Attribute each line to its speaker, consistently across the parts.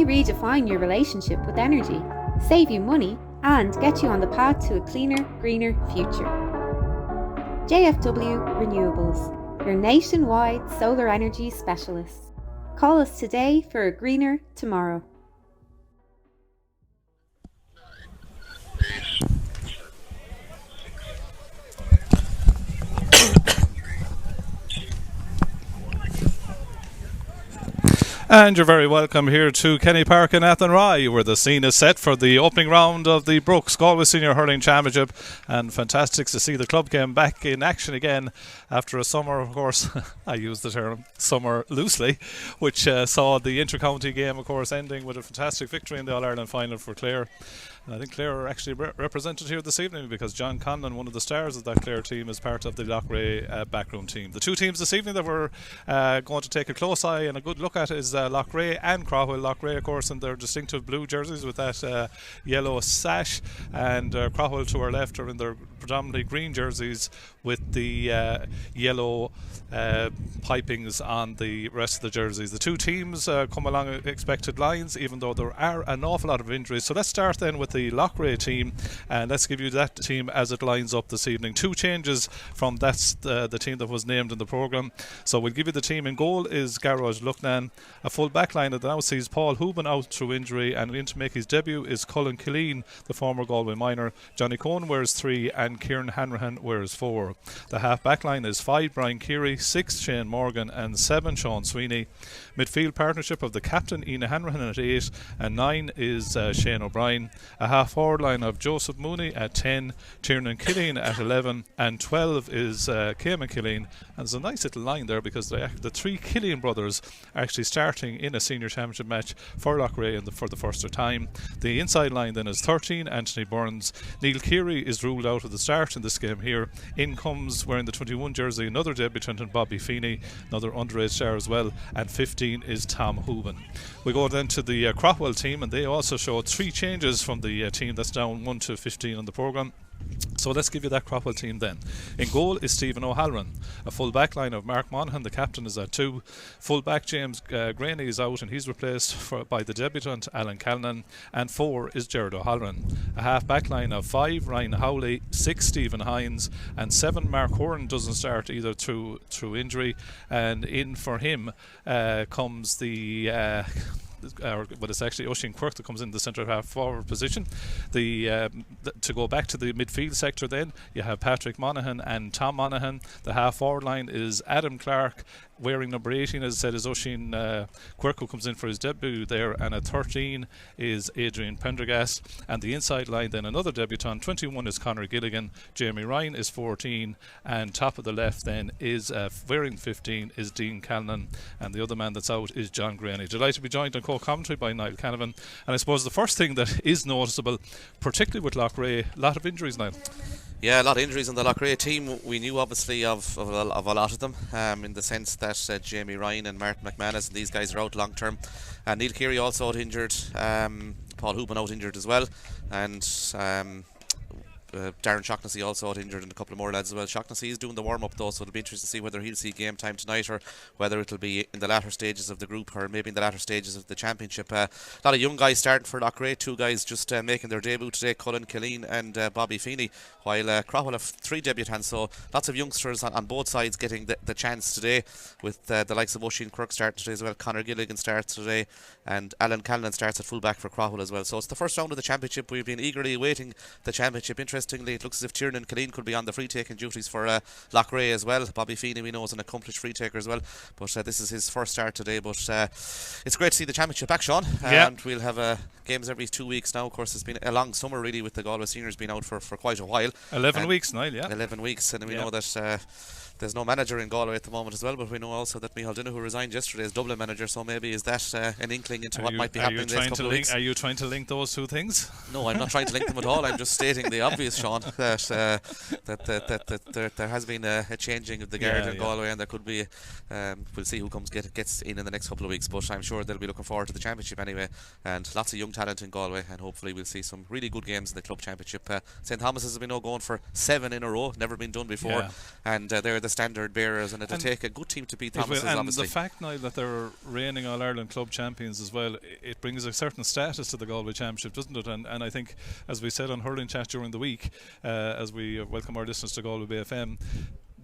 Speaker 1: we redefine your relationship with energy, save you money, and get you on the path to a cleaner, greener future. JFW Renewables, your nationwide solar energy specialists. Call us today for a greener tomorrow.
Speaker 2: And you're very welcome here to Kenny Park in Athenry, where the scene is set for the opening round of the Brooks Galway Senior Hurling Championship. And fantastic to see the club game back in action again after a summer, of course, I use the term summer loosely, which saw the inter-county game, of course, ending with a fantastic victory in the All-Ireland final for Clare. And I think Clare are actually represented here this evening because John Conlon, one of the stars of that Clare team, is part of the Loughrea backroom team. The two teams this evening that we're going to take a close eye and a good look at is Loughrea and Craughwell. Loughrea, of course, in their distinctive blue jerseys with that yellow sash, and Craughwell to our left are in their predominantly green jerseys with the yellow pipings on the rest of the jerseys. The two teams come along expected lines, even though there are an awful lot of injuries. So let's start then with the Loughrea team, and let's give you that team as it lines up this evening. Two changes from that's the team that was named in the programme. So we'll give you the team. In goal is Garage Lucknan. A full back line that now sees Paul Hooban out through injury, and in to make his debut is Cullen Killeen, the former Galway minor. Johnny Cohen wears 3 and Kieran Hanrahan wears 4. The half back line is 5 Brian Keary, 6 Shane Morgan and 7 Sean Sweeney. Midfield partnership of the captain Ina Hanrahan at 8 and 9 is Shane O'Brien. A half forward line of Joseph Mooney at 10, Tiernan Killeen at 11 and 12 is Cayman Killeen. And there's a nice little line there because the 3 Killeen brothers are actually starting in a senior championship match for Loughrea for the first time. The inside line then is 13 Anthony Burns. Neil Keary is ruled out at the start in this game here. In comes wearing the 21 jersey another debutant in Bobby Feeney, another underage star as well, and 15 is Tom Hooban. We go then to the Craughwell team, and they also showed 3 changes from the team that's down 1 to 15 on the programme. So let's give you that Craughwell team then. In goal is Stephen O'Halloran. A full back line of Mark Monaghan, the captain, is at 2. Full back James Graney is out and he's replaced by the debutant Alan Callan. And 4 is Gerard O'Halloran. A half back line of 5 Ryan Howley, 6 Stephen Hines and 7 Mark Horan doesn't start either through injury, and in for him comes the but it's actually Oisin Quirk that comes in the centre half forward position. To go back to the midfield sector then, you have Patrick Monaghan and Tom Monaghan. The half forward line is Adam Clark, wearing number 18, as I said, is Oisin Quirk, who comes in for his debut there, and at 13 is Adrian Pendergast. And the inside line then, another debutant, 21 is Conor Gilligan, Jamie Ryan is 14, and top of the left then is wearing 15 is Dean Callan, and the other man that's out is John Graney. Delighted to be joined on co-commentary by Niall Canavan. And I suppose the first thing that is noticeable, particularly with Loughrea, a lot of injuries now.
Speaker 3: Yeah, a lot of injuries on the Loughrea team. We knew obviously of a lot of them, in the sense that Jamie Ryan and Martin McManus and these guys are out long term. Neil Keary also out injured, Paul Hooban out injured as well, and Darren Shaughnessy also out injured, and a couple of more lads as well. Shaughnessy is doing the warm-up though, so it'll be interesting to see whether he'll see game time tonight or whether it'll be in the latter stages of the group or maybe in the latter stages of the championship. A lot of young guys starting for Loughrea, 2 guys just making their debut today, Cullen Killeen and Bobby Feeney, while Craughwell have 3 debutants, so lots of youngsters on both sides getting the chance today, with the likes of Oisin Quirk starting today as well. Conor Gilligan starts today and Alan Callan starts at full back for Craughwell as well. So it's the first round of the championship. We've been eagerly awaiting the championship. Interestingly, it looks as if Tiernan Killeen could be on the free taking duties for Loughrea as well. Bobby Feeney, we know, is an accomplished free taker as well, but this is his first start today. But it's great to see the championship back, Sean, and we'll have games every 2 weeks now. Of course, it's been a long summer really, with the Galway seniors being out for quite a while.
Speaker 2: 11 weeks, Niall,
Speaker 3: 11 weeks, and we know that there's no manager in Galway at the moment as well, but we know also that Micheál Dinner, who resigned yesterday, is Dublin manager, so maybe is that an inkling into what might be happening in the next couple of weeks.
Speaker 2: Are you trying to link those two things?
Speaker 3: No, I'm not trying to link them at all. I'm just stating the obvious, noticed, Sean, that there has been a changing of the guard in Galway, and there could be. We'll see who gets in the next couple of weeks, but I'm sure they'll be looking forward to the championship anyway. And lots of young talent in Galway, and hopefully we'll see some really good games in the club championship. St Thomas's has been going for 7 in a row, never been done before, and they're the standard bearers, and it'll take a good team to beat Thomas's.
Speaker 2: And
Speaker 3: obviously,
Speaker 2: the fact now that they're reigning All Ireland club champions as well, it brings a certain status to the Galway Championship, doesn't it? And I think, as we said on Hurling Chat during the week, as we welcome our listeners to Galway Bay FM,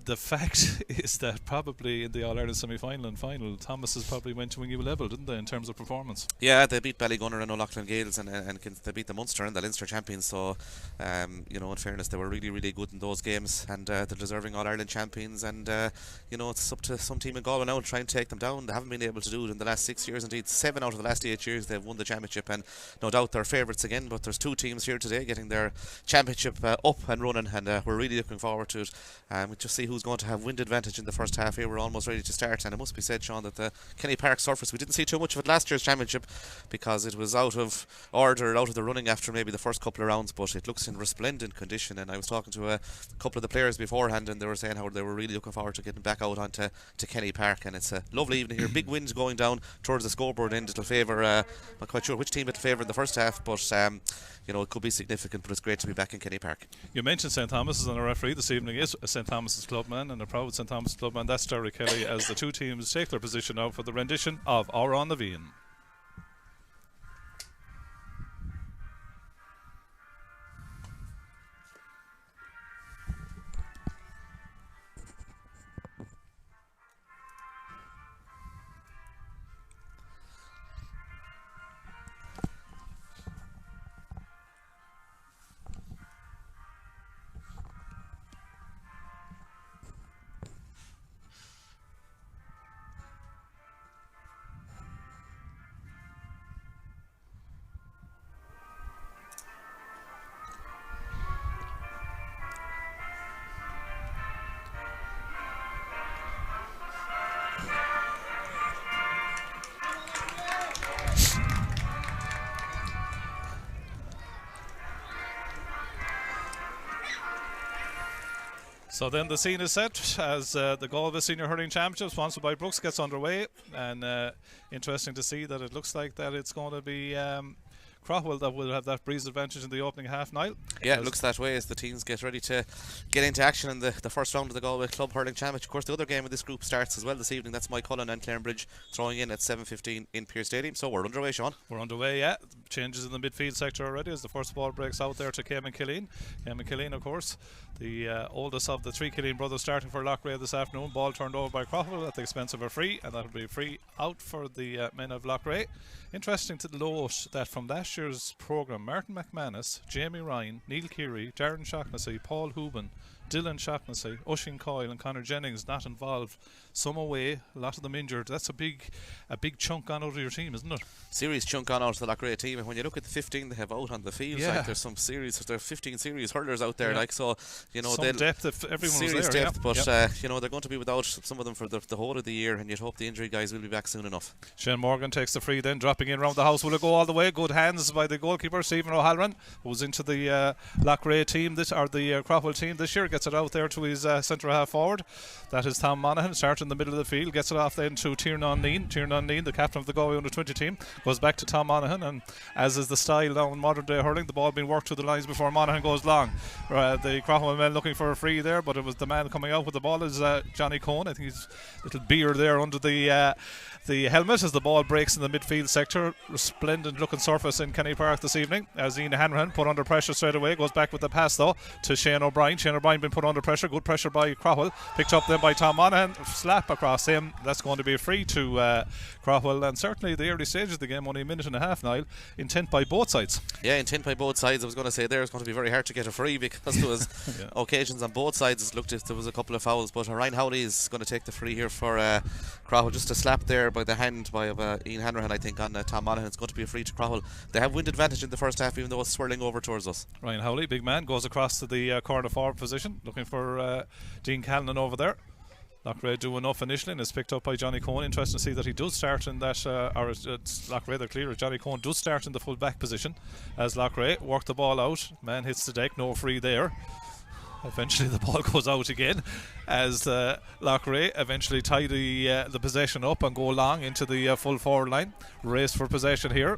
Speaker 2: the fact is that probably in the All-Ireland semi-final and final, Thomas probably went to a new level, didn't they, in terms of performance? Yeah,
Speaker 3: they beat Ballygunner and O'Loughlin Gales, and they beat the Munster and the Leinster champions. So, in fairness, they were really, really good in those games, and they're deserving All-Ireland champions. And it's up to some team in Galway now to try and take them down. They haven't been able to do it in the last 6 years. Indeed, 7 out of the last 8 years they've won the championship, and no doubt they're favourites again. But there's 2 teams here today getting their championship up and running, and we're really looking forward to it. We'll just see who's going to have wind advantage in the first half here. We're almost ready to start, and it must be said, Sean, that the Kenny Park surface, we didn't see too much of it last year's championship because it was out of order, out of the running after maybe the first couple of rounds, but it looks in resplendent condition. And I was talking to a couple of the players beforehand, and they were saying how they were really looking forward to getting back out onto Kenny Park, and it's a lovely evening here. Big winds going down towards the scoreboard end. It'll favour, I'm not quite sure which team it'll favour in the first half, but it could be significant. But it's great to be back in Kenny Park.
Speaker 2: You mentioned St Thomas's, and our referee this evening is a St Thomas's clubman, and a proud St Thomas's clubman. That's Derry Kelly, as the 2 teams take their position now for the rendition of Our on the Vein. So then the scene is set as the Galway Senior Hurling Championship, sponsored by Brooks, gets underway, and interesting to see that it looks like that it's going to be Craughwell that will have that breeze advantage in the opening half, Niall.
Speaker 3: Yeah, it looks that way as the teams get ready to get into action in the first round of the Galway Club Hurling Championship. Of course, the other game of this group starts as well this evening. That's Mullen and Clarenbridge throwing in at 7:15 in Pearse Stadium. So we're underway, Sean.
Speaker 2: We're underway, yeah. Changes in the midfield sector already as the first ball breaks out there to Cayman Killeen. Cayman Killeen, of course, the oldest of the 3 Killeen brothers, starting for Loughrea this afternoon. Ball turned over by Craughwell at the expense of a free, and that'll be free out for the men of Loughrea. Interesting to note that from last year's programme, Martin McManus, Jamie Ryan, Neil Keary, Darren Shaughnessy, Paul Hooban, Dylan Shaughnessy, Oisin Coyle and Conor Jennings not involved. Some away, a lot of them injured. That's a big chunk gone out of your team, isn't it?
Speaker 3: Serious chunk gone out of the Loughrea team, and when you look at the 15 they have out on the field, like there's some serious, there are 15 serious hurlers out there, like, so
Speaker 2: some depth if everyone
Speaker 3: serious
Speaker 2: was there,
Speaker 3: depth, but they're going to be without some of them for the whole of the year, and you'd hope the injury guys will be back soon enough.
Speaker 2: Shane Morgan takes the free, then dropping in round the house. Will it go all the way? Good hands by the goalkeeper Stephen O'Halloran, who's into the Loughrea team the Craughwell team this year. Gets it out there to his centre half forward. That is Tom Monaghan, starting in the middle of the field, gets it off then to Tiernan Lean. Tiernan Lean, the captain of the Galway under-20 team, goes back to Tom Monaghan, and as is the style now in modern day hurling, the ball being worked through the lines before Monaghan goes long. The Craughwell men looking for a free there, but it was the man coming out with the ball is Johnny Cohn. I think he's a little beard there under the helmet as the ball breaks in the midfield sector. Resplendent looking surface in Kenny Park this evening as Ian Hanrahan put under pressure straight away, goes back with the pass though to Shane O'Brien. Shane O'Brien been put under pressure, good pressure by Craughwell, picked up then by Tom Monaghan, slap across him. That's going to be a free to Craughwell, and certainly the early stages of the game, only a minute and a half, Niall, intent by both sides. Yeah, intent by both sides. I was going to say there it's going to be very hard to get a free because there was occasions on both sides it looked as if there was a couple of fouls, but Ryan Howley is going to take the free here for Craughwell. Just a slap there by the hand by Ian Hanrahan, I think, on Tom Monaghan. It's going to be a free to Craughwell. They have wind advantage in the first half, even though it's swirling over towards us. Ryan Howley, big man, goes across to the corner forward position, looking for Dean Callan over there. Loughrea do enough initially and is picked up by Johnny Cohen. Interesting to see that he does start in that, or it's Loughrea they're clear. Johnny Cohen does start in the full back position as Loughrea work the ball out. Man hits the deck, no free there. Eventually the ball goes out again as Loughrea eventually tie the possession up and go long into the full forward line. Race for possession here.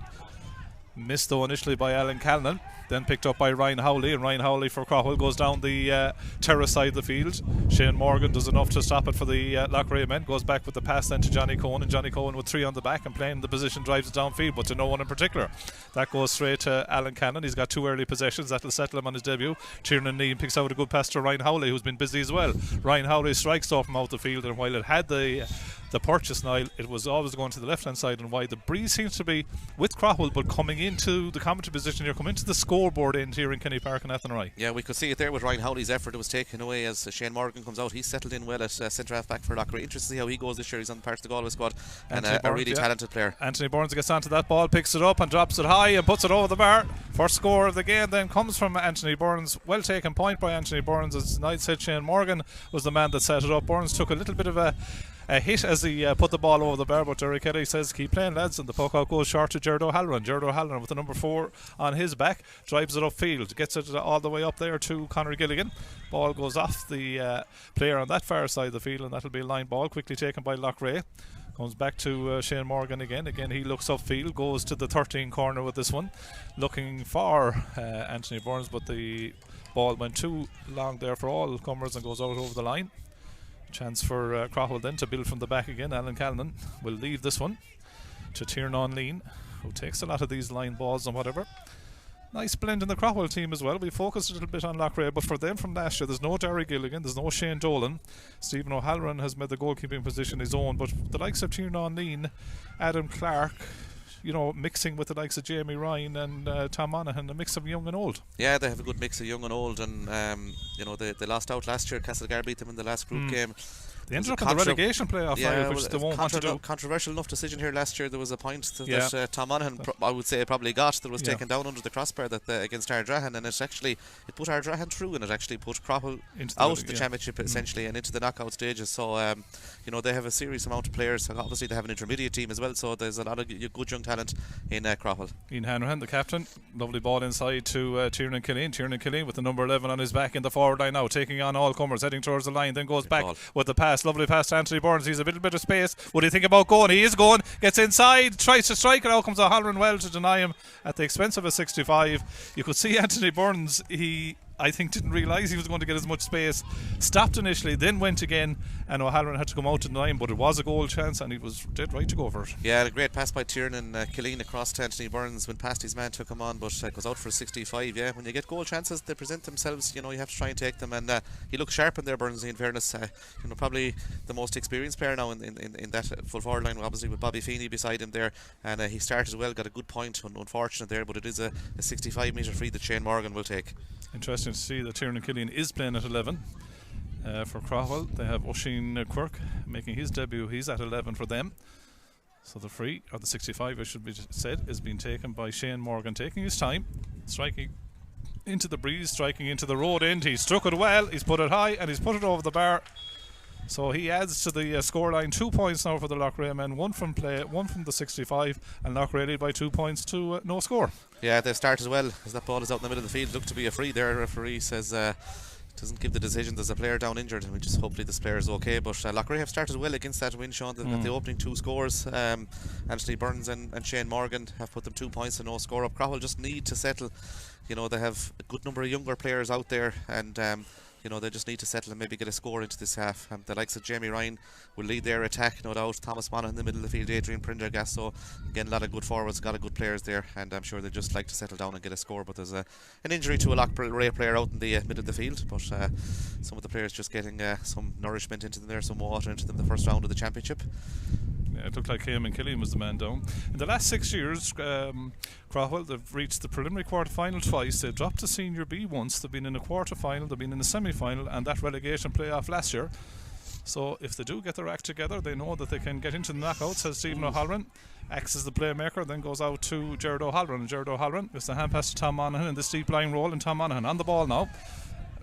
Speaker 2: Missed though initially by Alan Callan, then picked up by Ryan Howley, and Ryan Howley for Craughwell goes down the terrace side of the field. Shane Morgan does enough to stop it for the Loughrea men, goes back with the pass then to Johnny Cohen, and Johnny Cohen with 3 on the back and playing the position drives it downfield, but to no one in particular. That goes straight to Alan Cannon. He's got 2 early possessions, that'll settle him on his debut. Tiernan Nean picks out a good pass to Ryan Howley, who's been busy as well. Ryan Howley strikes off from out the field, and while it had the purchase now, it was always going to the left hand side and wide. The breeze seems to be with Craughwell, but coming into the commentary position here, coming into the scoreboard end here in Kenny Park and Athenry.
Speaker 3: Yeah, we could see it there with Ryan Howley's effort. It was taken away as Shane Morgan comes out. He's settled in well at centre half back for Loughrea. Interesting to see how he goes this year. He's on part of the Galway squad and a really talented player.
Speaker 2: Anthony Burns gets onto that ball, picks it up and drops it high and puts it over the bar. First score of the game then comes from Anthony Burns. Well taken point by Anthony Burns. As Knight said, Shane Morgan was the man that set it up. Burns took a little bit of a hit as he put the ball over the bar, but Derry Kelly says keep playing lads, and the puck out goes short to Gerard O'Halloran. Gerard O'Halloran with the number 4 on his back drives it upfield, gets it all the way up there to Conor Gilligan. Ball goes off the player on that far side of the field, and that'll be a line ball quickly taken by Loughrea. Comes back to Shane Morgan again he looks upfield, goes to the 13 corner with this one, looking for Anthony Burns, but the ball went too long there for all comers and goes out over the line. Chance for Craughwell then to build from the back again. Alan Callan will leave this one to Tiernan Lean, who takes a lot of these line balls and whatever. Nice blend in the Craughwell team as well. We focused a little bit on Loughrea, but for them from last year, there's no Derry Gilligan, there's no Shane Dolan. Stephen O'Halloran has made the goalkeeping position his own, but the likes of Tiernan Lean, Adam Clark, mixing with the likes of Jamie Ryan and Tom Monaghan, a mix of young and old.
Speaker 3: Yeah, they have a good mix of young and old, and they lost out last year. Castlegar beat them in the last group game.
Speaker 2: They ended up in the relegation playoff, which they won't want to do.
Speaker 3: Controversial enough decision here last year. There was a point that Tom Monaghan, I would say, probably got that was taken down under the crossbar against Ardrahan, and it put Ardrahan through, and it actually put Craughwell out of the championship essentially and into the knockout stages. So they have a serious amount of players. Obviously, they have an intermediate team as well. So there's a lot of good young talent in Craughwell. Ian
Speaker 2: Hanrahan, the captain, lovely ball inside to Tiernan Killeen. Tiernan Killeen with the number 11 on his back in the forward line now, taking on all comers, heading towards the line, then goes back with the pass. Lovely pass to Anthony Burns. He's a little bit of space. What do you think about going? He is going, gets inside, tries to strike it out, comes O'Halloran well to deny him at the expense of a 65. You could see Anthony Burns, I think didn't realise he was going to get as much space. Stopped initially, then went again, and O'Halloran had to come out to deny him, but it was a goal chance and he was dead right to go for it.
Speaker 3: Yeah, a great pass by Tiernan Killeen across to Anthony Burns. Went past his man, took him on, but goes out for a 65. Yeah, when you get goal chances, they present themselves, you have to try and take them, and he looks sharp in there, Burns, in fairness. Probably the most experienced player now in that full forward line, obviously with Bobby Feeney beside him there, and he started well, got a good point, unfortunate there, but it is a 65 metre free that Shane Morgan will take.
Speaker 2: Interesting to see that Tiernan Killeen is playing at 11 for Craughwell. They have Oisin Quirk making his debut. He's at 11 for them. So the free, or the 65 it should be said, is being taken by Shane Morgan, taking his time, striking into the breeze, striking into the road end. He struck it well, he's put it high and he's put it over the bar. So he adds to the scoreline 2 points now for the Loughrea men, one from play, one from the 65, and Loughrea lead by 2 points to no score.
Speaker 3: Yeah, they start as well as that ball is out in the middle of the field. Looked to be a free there. Referee says doesn't give the decision. There's a player down injured, and we just hopefully this player is okay. But Loughrea have started well against that win, Sean. At the opening 2 scores, Anthony Burns and Shane Morgan have put them 2 points to no score up. Craughwell just need to settle. They have a good number of younger players out there, and they just need to settle and maybe get a score into this half. The likes of Jamie Ryan will lead their attack, no doubt. Thomas Monaghan in the middle of the field, Adrian Prendergast. So again, a lot of good forwards, got a good players there, and I'm sure they just like to settle down and get a score. But there's an injury to a Loughrea player out in the middle of the field. But some of the players just getting some nourishment into them there, some water into them the first round of the championship.
Speaker 2: Yeah, it looked like Eamon Killeen was the man down. In the last 6 years, Craughwell, they've reached the preliminary quarter-final twice. They've dropped to Senior B once. They've been in a quarter-final, they've been in a semi-final, and that relegation playoff last year. So if they do get their act together, they know that they can get into the knockouts, as Stephen O'Halloran acts as the playmaker, then goes out to Gerard O'Halloran. And Gerard O'Halloran gives the hand pass to Tom Monaghan in the steep line roll, and Tom Monaghan on the ball now.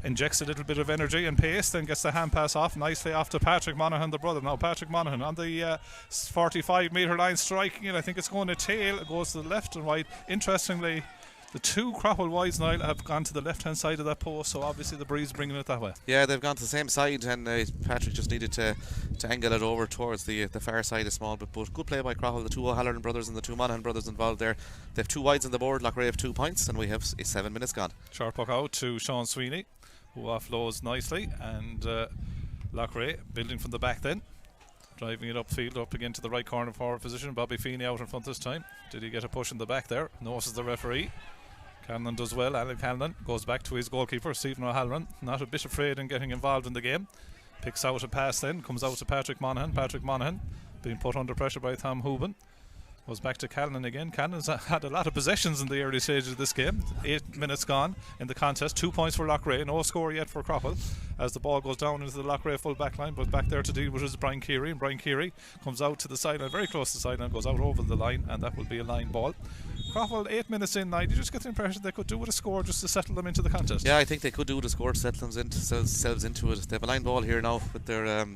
Speaker 2: injects a little bit of energy and pace, then gets the hand pass off nicely off to Patrick Monaghan, the brother. Now Patrick Monaghan on the 45 metre line, striking it. I think it's going to tail. It goes to the left and right. Interestingly, the two Craughwell wides now have gone to the left hand side of that post, so obviously the breeze bringing it that way.
Speaker 3: Yeah, they've gone to the same side, and Patrick just needed to angle it over towards the far side of small, but good play by Craughwell. The two O'Halloran brothers and the two Monaghan brothers involved there. They have 2 wides on the board. Loughrea have 2 points, and we have 7 minutes gone.
Speaker 2: Sharp puck out to Sean Sweeney, who offloads nicely, and Loughrea building from the back then. Driving it upfield, up again to the right corner forward position. Bobby Feeney out in front this time. Did he get a push in the back there? Notices the referee. Callanan does well. Alan Callanan goes back to his goalkeeper, Stephen O'Halloran. Not a bit afraid in getting involved in the game. Picks out a pass then. Comes out to Patrick Monaghan. Patrick Monaghan being put under pressure by Tom Hooban. Goes back to Callanan again. Callanan's had a lot of possessions in the early stages of this game. 8 minutes gone in the contest. 2 points for Loughrea. No score yet for Craughwell as the ball goes down into the Loughrea full back line. But back there to deal with is Brian Keary. And Brian Keary comes out to the sideline, very close to the sideline, goes out over the line, and that will be a line ball. Craughwell 8 minutes in now. You just get the impression they could do with a score just to settle them into the contest.
Speaker 3: Yeah, I think they could do with a score to settle themselves into it. They have a line ball here now with their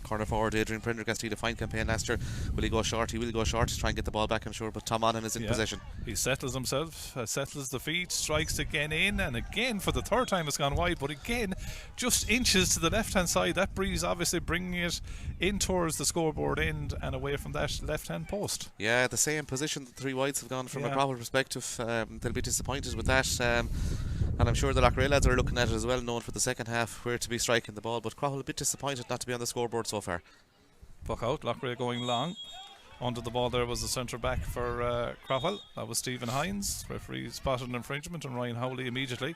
Speaker 3: corner forward Adrian Prendergast. He had a fine campaign last year. Will he go short? He will go short to try and get the ball back, I'm sure, but Tom Monaghan is in possession.
Speaker 2: He settles himself, settles the feet, strikes again in, and again for the third time it's gone wide, but again just inches to the left hand side. That breeze obviously bringing it in towards the scoreboard end and away from that left hand post.
Speaker 3: Yeah, the same position the 3 wides have gone from a Craughwell perspective. They'll be disappointed with that, and I'm sure the Loughrea lads are looking at it as well, known for the second half where to be striking the ball, but Craughwell a bit disappointed not to be on the scoreboard so far.
Speaker 2: Puck out, Loughrea going long. Under the ball there was the centre back for Craughwell. That was Stephen Hines. Referee spotted an infringement, and Ryan Howley immediately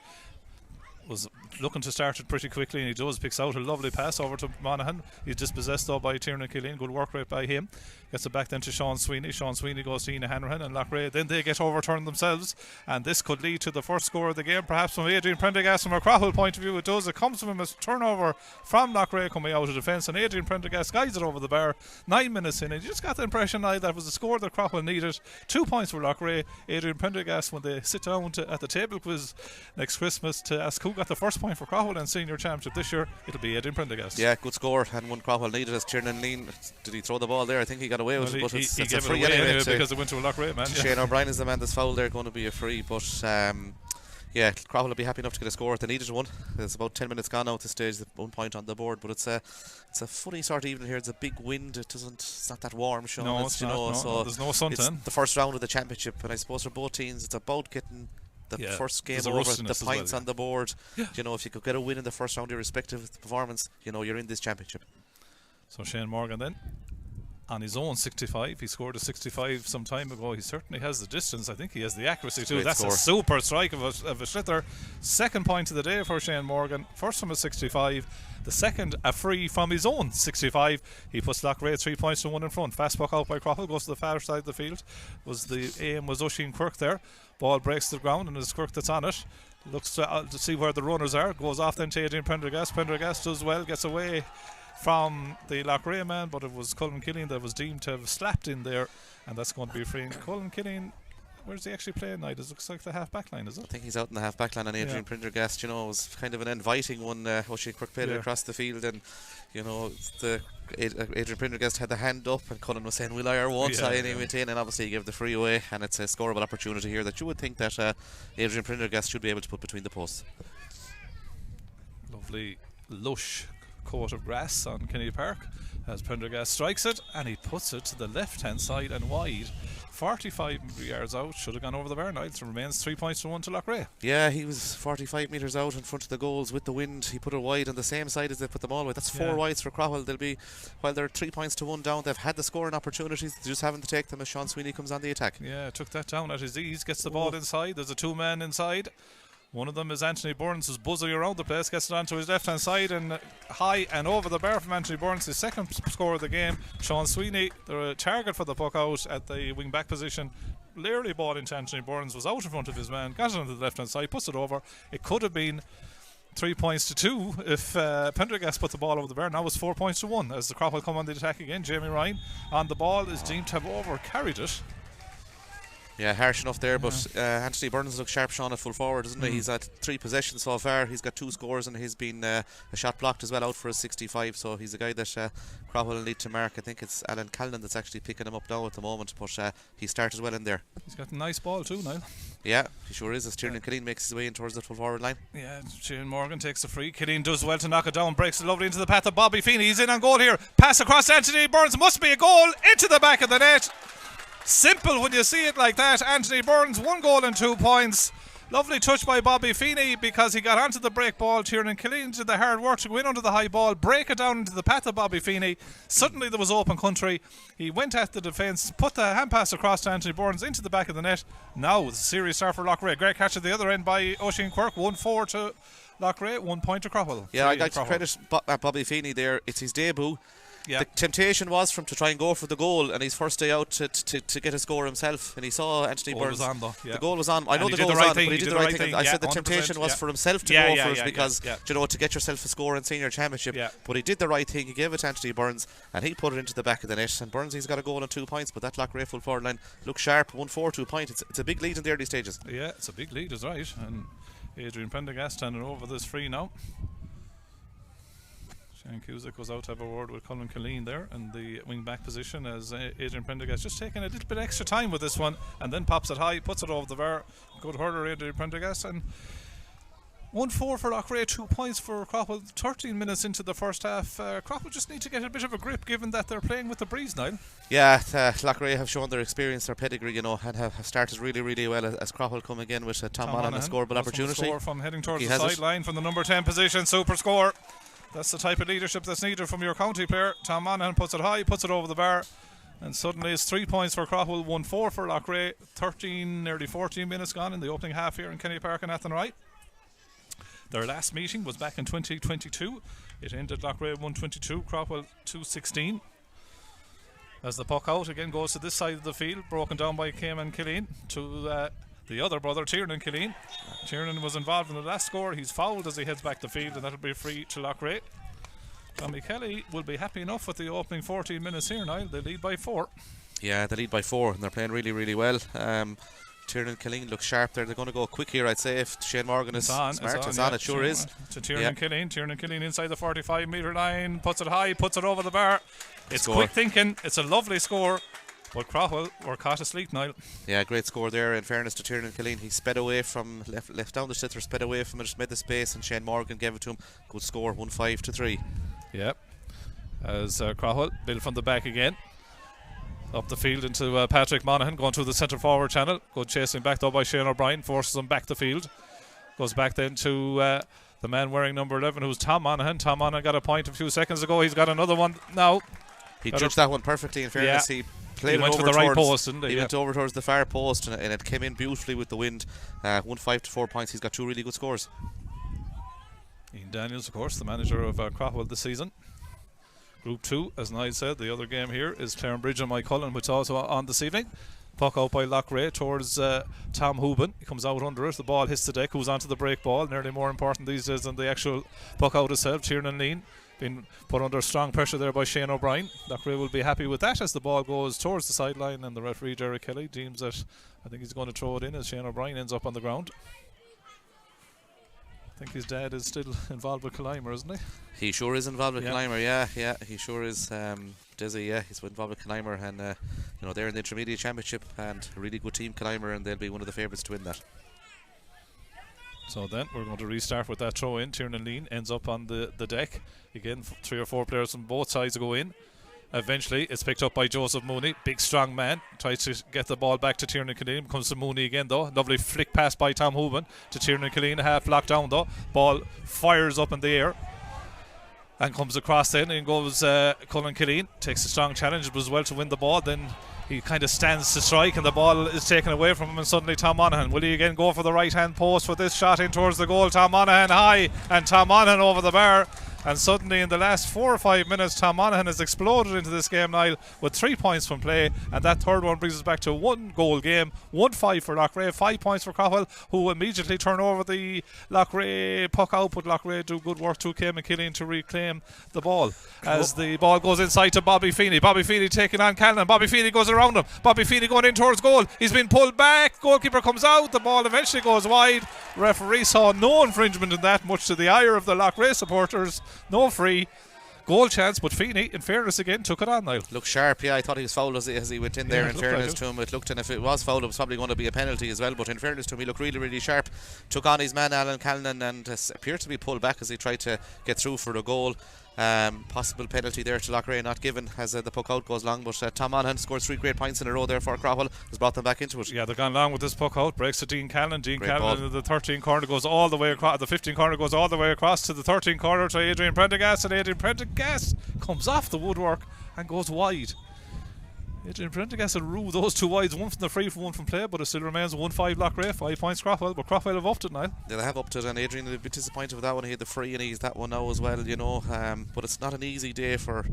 Speaker 2: was looking to start it pretty quickly, and he does. Picks out a lovely pass over to Monaghan. He's dispossessed though by Tiernan Killeen. Good work rate by him. Gets it back then to Sean Sweeney. Sean Sweeney goes to Ina Hanrahan, and Loughrea then they get overturned themselves, and this could lead to the first score of the game, perhaps from Adrian Prendergast. From a Craughwell point of view, it does. It comes from him as turnover from Loughrea coming out of defence, and Adrian Prendergast guides it over the bar. 9 minutes in, and you just got the impression now that was the score that Craughwell needed. 2 points for Loughrea. Adrian Prendergast, when they sit down at the table quiz next Christmas to ask who got the first point for Craughwell in senior championship this year, it'll be Adrian Prendergast.
Speaker 3: Yeah, good score, and one Craughwell needed as Tiernan Lean. Did he throw the ball there? I think he got away with it, but it's
Speaker 2: he
Speaker 3: a
Speaker 2: gave
Speaker 3: free
Speaker 2: it away
Speaker 3: anyway
Speaker 2: because it went to a Loughrea man.
Speaker 3: Shane O'Brien is the man that's fouled there, going to be a free, but yeah, Craughwell will be happy enough to get a score. They needed one. There's about 10 minutes gone now at this stage. 1 point on the board, but it's a funny sort of evening here. It's a big wind. It's not that warm, Sean.
Speaker 2: No, it's not. So there's no sun.
Speaker 3: It's the first round of the championship, and I suppose for both teams, it's about getting the first game over, the points on the board. Yeah. You know, if you could get a win in the first round, irrespective of the performance, you know, you're in this championship. So
Speaker 2: Shane Morgan then, on his own 65, he scored a 65 some time ago. He certainly has the distance. I think he has the accuracy too. That's a super strike of a sliotar. Second point of the day for Shane Morgan. First from a 65, the second a free from his own 65. He puts Loughrea 3 points to 1 in front. Fast puck out by Craughwell, goes to the far side of the field. The aim was Oisin Quirk there. Ball breaks to the ground, and it's Quirk that's on it. Looks to see where the runners are. Goes off then to Adrian Prendergast. Prendergast does well, gets away from the Loughrea man, but it was Colin Killeen that was deemed to have slapped in there, and that's going to be a free. And Colin Killeen, where's he actually playing now? It looks like the half back line, is it?
Speaker 3: I think he's out in the half back line, and Adrian Prendergast, you know, was kind of an inviting one. Oisin Quirk played it across the field, and you know, Adrian Prendergast had the hand up, and Colin was saying, will I or won't I? And he went in, and obviously he gave the free away, and it's a scoreable opportunity here that you would think that Adrian Prendergast should be able to put between the posts.
Speaker 2: Lovely lush coat of grass on Kenny Park as Prendergast strikes it, and he puts it to the left hand side and wide. 45 yards out, should have gone over the bar now. It remains 3 points to 1 to Loughrea.
Speaker 3: Yeah, he was 45 metres out in front of the goals with the wind. He put it wide on the same side as they put them all with. That's 4 wides for Craughwell. They'll be, while they're 3 points to 1 down, they've had the scoring opportunities, they just haven't to take them as Sean Sweeney comes on the attack. Yeah,
Speaker 2: took that down at his ease, gets the ball inside. There's a 2-man inside. One of them is Anthony Burns, who's buzzing around the place, gets it onto his left hand side and high and over the bar from Anthony Burns, his second score of the game. Sean Sweeney, the target for the puck out at the wing back position, nearly ball into Anthony Burns, was out in front of his man, got it onto the left hand side, puts it over. It could have been 3 points to 2 if Prendergast put the ball over the bar. Now it's 4 points to 1 as the Craughwell come on the attack again. Jamie Ryan on the ball is deemed to have over carried it.
Speaker 3: Yeah, harsh enough there, but Anthony Burns looks sharp, Sean, at full forward, isn't he? He's had 3 possessions so far. He's got 2 scores, and he's been a shot blocked as well, out for a 65. So he's a guy that Craughwell will need to mark. I think it's Alan Callan that's actually picking him up now at the moment, but he started well in there.
Speaker 2: He's got a nice ball too, Niall.
Speaker 3: Yeah, he sure is, as Tiernan Killeen makes his way in towards the full forward line.
Speaker 2: Yeah, Shane Morgan takes the free. Killeen does well to knock it down, breaks it lovely into the path of Bobby Feeney. He's in on goal here. Pass across to Anthony Burns. Must be a goal into the back of the net. Simple when you see it like that. Anthony Burns, 1 goal and 2 points. Lovely touch by Bobby Feeney because he got onto the break ball. Tiernan Killeen did the hard work to go in under the high ball, break it down into the path of Bobby Feeney. Suddenly there was open country. He went at the defence, put the hand pass across to Anthony Burns into the back of the net. Now it's a serious start for Loughrea. Great catch at the other end by Oisin Quirk. 1-4 to Loughrea, 1 point to Craughwell.
Speaker 3: Yeah, I'd like to credit Bobby Feeney there. It's his debut.
Speaker 2: Yeah.
Speaker 3: The temptation was for him to try and go for the goal, and his first day out to get a score himself, and he saw Anthony Burns.
Speaker 2: Was on, though. Yeah.
Speaker 3: The goal was on. I know
Speaker 2: and
Speaker 3: the goal was on, but he did the right thing. I said the
Speaker 2: 100%,
Speaker 3: temptation was for himself to go for it because to get yourself a score in senior championship.
Speaker 2: Yeah.
Speaker 3: But he did the right thing. He gave it to Anthony Burns, and he put it into the back of the net. And Burns, he's got a goal and 2 points, but that Loughrea full forward line looks sharp. 1-4, 2 points. It's a big lead in the early stages.
Speaker 2: Yeah, it's a big lead, is right. And Adrian Prendergast standing over this free now. Shane Cusack goes out to have a word with Colin Killeen there in the wing back position as Adrian Prendergast just taking a little bit extra time with this one and then pops it high, puts it over the bar. Good hurler, Adrian Prendergast. And 1-4 for Loughrea, 2 points for Craughwell. 13 minutes into the first half. Craughwell just need to get a bit of a grip given that they're playing with the breeze now.
Speaker 3: Yeah, Loughrea have shown their experience, their pedigree, and have started really, really well as Craughwell come again with Tom Monaghan, a scoreable opportunity.
Speaker 2: Score from heading towards the sideline from the number 10 position. Super score. That's the type of leadership that's needed from your county player. Tom Monaghan puts it high, puts it over the bar, and suddenly it's 3 points for Craughwell, 1-4 for Loughrea. 13, nearly 14 minutes gone in the opening half here in Kenny Park and Athenry. Their last meeting was back in 2022. It ended Loughrea 122, Craughwell 216. As the puck out again goes to this side of the field, broken down by Cayman Killeen to the other brother, Tiernan Killeen. Tiernan was involved in the last score. He's fouled as he heads back the field, and that'll be free to Loughrea. Tommy Kelly will be happy enough with the opening 14 minutes here now. They lead by 4.
Speaker 3: Yeah, they lead by 4, and they're playing really, really well. Tiernan Killeen looks sharp there. They're going to go quick here, I'd say, if Shane Morgan is smart. It's on, it sure is.
Speaker 2: To Tiernan Killeen. Tiernan Killeen inside the 45-metre line, puts it high, puts it over the bar. It's quick thinking. It's a lovely score. But Craughwell were caught asleep, Niall.
Speaker 3: Yeah, great score there. In fairness to Tiernan Killeen, he sped away from left down the sliotar, sped away from it, just made the space, and Shane Morgan gave it to him. Good score, 1-5-3.
Speaker 2: Yep. As Craughwell built from the back again. Up the field into Patrick Monaghan, going through the centre forward channel. Good chasing back though by Shane O'Brien, forces him back the field. Goes back then to the man wearing number 11, who's Tom Monaghan. Tom Monaghan got a point a few seconds ago. He's got another one now.
Speaker 3: He judged that one perfectly, in fairness.
Speaker 2: Yeah.
Speaker 3: He played
Speaker 2: went
Speaker 3: it
Speaker 2: to
Speaker 3: over
Speaker 2: the right post, didn't he?
Speaker 3: He went over towards the far post, and it came in beautifully with the wind. 1-5-4 points. He's got 2 really good scores.
Speaker 2: Ian Daniels, of course, the manager of Craughwell this season. Group 2, as Niall said, the other game here is Clarenbridge and Mike Cullen, which is also on this evening. Puck out by Loughrea towards Tom Hooban. He comes out under it. The ball hits the deck, goes onto the break ball. Nearly more important these days than the actual puck out itself. Tiernan Killeen been put under strong pressure there by Shane O'Brien. Loughrea will be happy with that as the ball goes towards the sideline, and the referee Jerry Kelly deems that I think he's going to throw it in as Shane O'Brien ends up on the ground. I think his dad is still involved with Climber, isn't he?
Speaker 3: He sure is involved with Climber, yeah, he sure is. Dizzy, yeah, he's involved with Climber, and they're in the intermediate championship, and a really good team, Climber, and they'll be one of the favourites to win that.
Speaker 2: So then we're going to restart with that throw in. Tiernan Killeen ends up on the deck. Again, 3 or 4 players from both sides go in. Eventually, it's picked up by Joseph Mooney, big strong man. Tries to get the ball back to Tiernan Killeen. Comes to Mooney again though. Lovely flick pass by Tom Hooban to Tiernan Killeen. Half locked down though. Ball fires up in the air and comes across then, and goes Colin Killeen. Takes a strong challenge, but as well to win the ball. Then he kind of stands to strike, and the ball is taken away from him, and suddenly Tom Monaghan. Will he again go for the right hand post with this shot in towards the goal? Tom Monaghan high, and Tom Monaghan over the bar. And suddenly in the last 4 or 5 minutes, Tom Monaghan has exploded into this game, Niall, with 3 points from play, and that third one brings us back to 1 goal game. 1-5 for Loughrea, 5 points for Craughwell, who immediately turn over the Loughrea puck out, but Loughrea do good work to Cam and Killian to reclaim the ball. As the ball goes inside to Bobby Feeney. Bobby Feeney taking on Callan. Bobby Feeney goes around him. Bobby Feeney going in towards goal. He's been pulled back. Goalkeeper comes out. The ball eventually goes wide. Referee saw no infringement in that, much to the ire of the Loughrea supporters. No free. Goal chance, but Feeney, in fairness again, took it on, Niall.
Speaker 3: Looked sharp, yeah. I thought he was fouled as he went in there. In fairness to him, it looked, and if it was fouled, it was probably going to be a penalty as well. But in fairness to him, he looked really, really sharp. Took on his man, Alan Callan, and appeared to be pulled back as he tried to get through for the goal. Possible penalty there to Loughrea, not given as the puck out goes long. But Tom Monaghan scores 3 great points in a row there for Craughwell. Has brought them back into it.
Speaker 2: Yeah, they've gone long with this puck out. Breaks to Dean Callan. Dean Callan, the 13 corner goes all the way across. The 15 corner goes all the way across to the 13 corner to Adrian Prendergast, and Adrian Prendergast comes off the woodwork and goes wide. Adrian Prendergast will rule those 2 wides, one from the free, one from play, but it still remains 1-5 Loughrea, 5 points Craughwell, but Craughwell have upped it now.
Speaker 3: They have upped it, and Adrian a bit disappointed with that one. He had the free and he's that one now as well, you know. But it's not an easy day for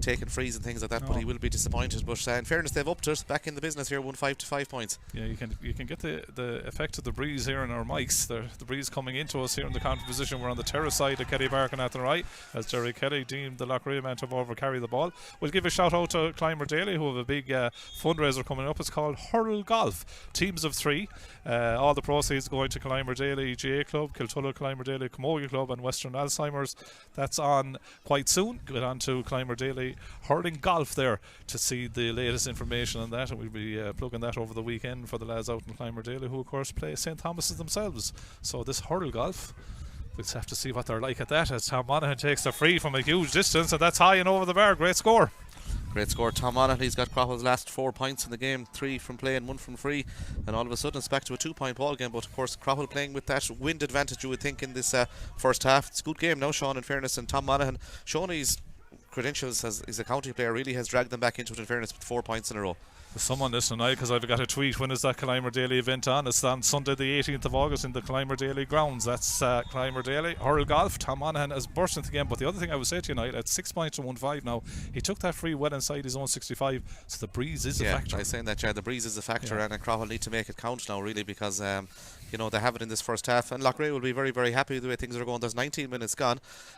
Speaker 3: taking frees and things like that, but he will be disappointed. But in fairness, they've upped it, back in the business here, 1-5 to 5 points.
Speaker 2: Yeah, you can get the effect of the breeze here in our mics. The breeze coming into us here in the counter position. We're on the terrace side of Kelly Park and at the right, as Jerry Kelly deemed the Loughrea man to over carry the ball. We'll give a shout out to Clymer Daly, who have a big fundraiser coming up. It's called Hurl Golf. Teams of 3. All the proceeds going to Clymer Daly GA Club, Kiltulla Clymer Daly Camogie Club, and Western Alzheimer's. That's on quite soon. Get on to Clymer Daly Hurling Golf there to see the latest information on that, and we'll be plugging that over the weekend for the lads out in Clymer Daly, who of course play St Thomas's themselves. So this Hurl Golf, we'll have to see what they're like at that, as Tom Monaghan takes the free from a huge distance, and that's high and over the bar. Great score.
Speaker 3: Great score, Tom Monaghan. He's got Craughwell's last 4 points in the game, 3 from play and 1 from free, and all of a sudden it's back to a 2-point ball game. But of course Craughwell playing with that wind advantage, you would think, in this first half. It's a good game now, Sean, in fairness, and Tom Monaghan, showing his credentials as a county player, really has dragged them back into it, in fairness, with 4 points in a row.
Speaker 2: There's someone listening now, because I've got a tweet. When is that Clymer Daly event on? It's on Sunday the 18th of August in the Clymer Daly grounds. That's Clymer Daly Hurl Golf. Tom Monaghan has burst into the game. But the other thing I would say to you tonight, at 6 points to 1-5 now, he took that free well inside his own 65, so the breeze is a factor.
Speaker 3: I was saying that, the breeze is a factor, and Craughwell need to make it count now, really, because you know, they have it in this first half, and Loughrea will be very, very happy with the way things are going. There's 19 minutes gone.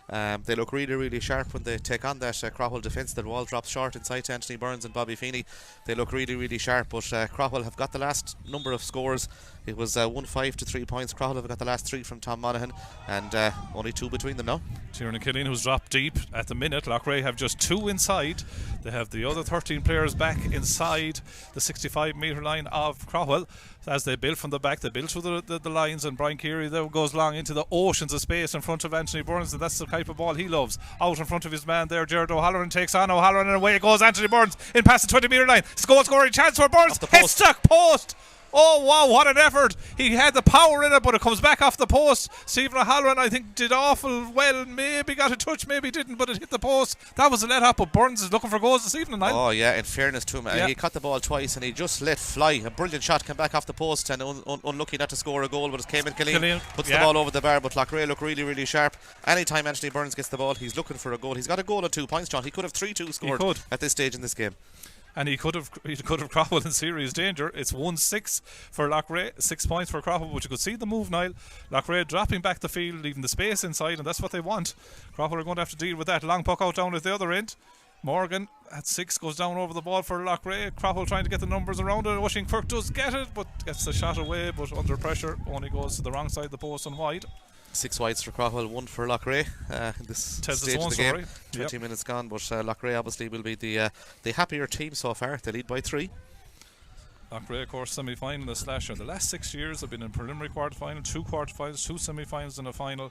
Speaker 3: They look really, really sharp when they take on that Craughwell defence. The wall drops short inside to Anthony Burns and Bobby Feeney. They look really, really sharp, but Craughwell have got the last number of scores. It was 1-5 to 3 points. Craughwell have got the last 3 from Tom Monaghan, and only 2 between them now.
Speaker 2: Tiernan Killian, who's dropped deep at the minute. Loughrea have just 2 inside. They have the other 13 players back inside the 65-metre line of Craughwell. As they build from the back, they build through the lines, and Brian Keary there goes long into the oceans of space in front of Anthony Burns, and that's the type of ball he loves. Out in front of his man there, Jared O'Halloran takes on O'Halloran, and away goes Anthony Burns in past the 20-metre line. Goal scoring chance for Burns. Hit stuck post. Oh wow, what an effort. He had the power in it, but it comes back off the post. Stephen O'Halloran, I think, did awful well. Maybe got a touch, maybe didn't, but it hit the post. That was a let up, but Burns is looking for goals this evening.
Speaker 3: Oh yeah, in fairness to him, he cut the ball twice and he just let fly. A brilliant shot came back off the post, and unlucky not to score a goal, but it came in. Killian puts the ball over the bar, but Loughrea look really, really sharp. Anytime Anthony Burns gets the ball, he's looking for a goal. He's got a goal at 2 points, John. He could have 3-2 scored at this stage in this game.
Speaker 2: And he could have Craughwell in serious danger. It's 1-6 for Loughrea, 6 points for Craughwell, but you could see the move, Niall. Loughrea dropping back the field, leaving the space inside, and that's what they want. Craughwell are going to have to deal with that. Long puck out down at the other end. Morgan at 6 goes down over the ball for Loughrea. Craughwell trying to get the numbers around it. Washington does get it, but gets the shot away, but under pressure only goes to the wrong side of the post and wide. 6
Speaker 3: wides for Craughwell, 1 for Loughrea in this stage of the game. 20 minutes gone, but Loughrea obviously will be the happier team so far. They lead by 3.
Speaker 2: Loughrea, of course, semi-finalist last year. The last 6 years have been in preliminary quarter-final, 2 quarter-finals, 2 semi-finals and a final.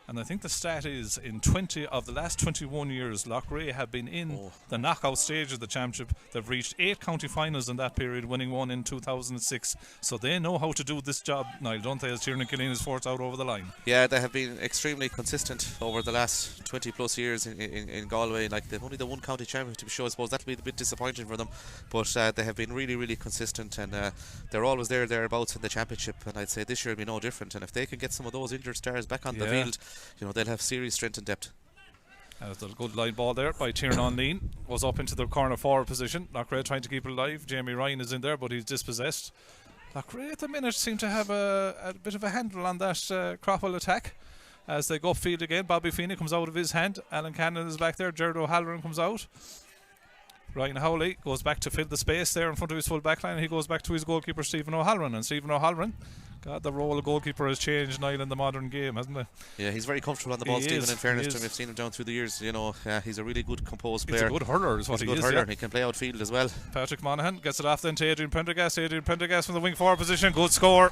Speaker 2: And I think the stat is, in 20 of the last 21 years, Loughrea have been in the knockout stage of the championship. They've reached 8 county finals in that period, winning 1 in 2006. So they know how to do this job, Niall, don't they, as Tiernan Killian is forced out over the line. Yeah,
Speaker 3: they have been extremely consistent over the last 20 plus years in Galway. Like, they've only the 1 county championship to show. I suppose that'll be a bit disappointing for them, but they have been really, really consistent, and they're always thereabouts in the championship, and I'd say this year will be no different. And if they can get some of those injured stars back on the field, you know, they'll have serious strength and depth.
Speaker 2: There's a good line ball there by Tiernan Lean. Goes up into the corner forward position. Loughrea trying to keep it alive. Jamie Ryan is in there, but he's dispossessed. Loughrea at the minute seem to have a bit of a handle on that Craughwell attack. As they go upfield again, Bobby Feeney comes out of his hand. Alan Cannon is back there. Jared O'Halloran comes out. Ryan Howley goes back to fill the space there in front of his full back line. He goes back to his goalkeeper, Stephen O'Halloran. And Stephen O'Halloran, God, the role of goalkeeper has changed, Niall, in the modern game, hasn't it?
Speaker 3: Yeah, he's very comfortable on the ball, Stephen, in fairness to him. We've seen him down through the years. He's a really good composed player.
Speaker 2: He's a good hurler is what he is.
Speaker 3: He's a good hurler. Yeah. He can play outfield as well.
Speaker 2: Patrick Monaghan gets it off then to Adrian Prendergast. Adrian Prendergast from the wing forward position. Good score.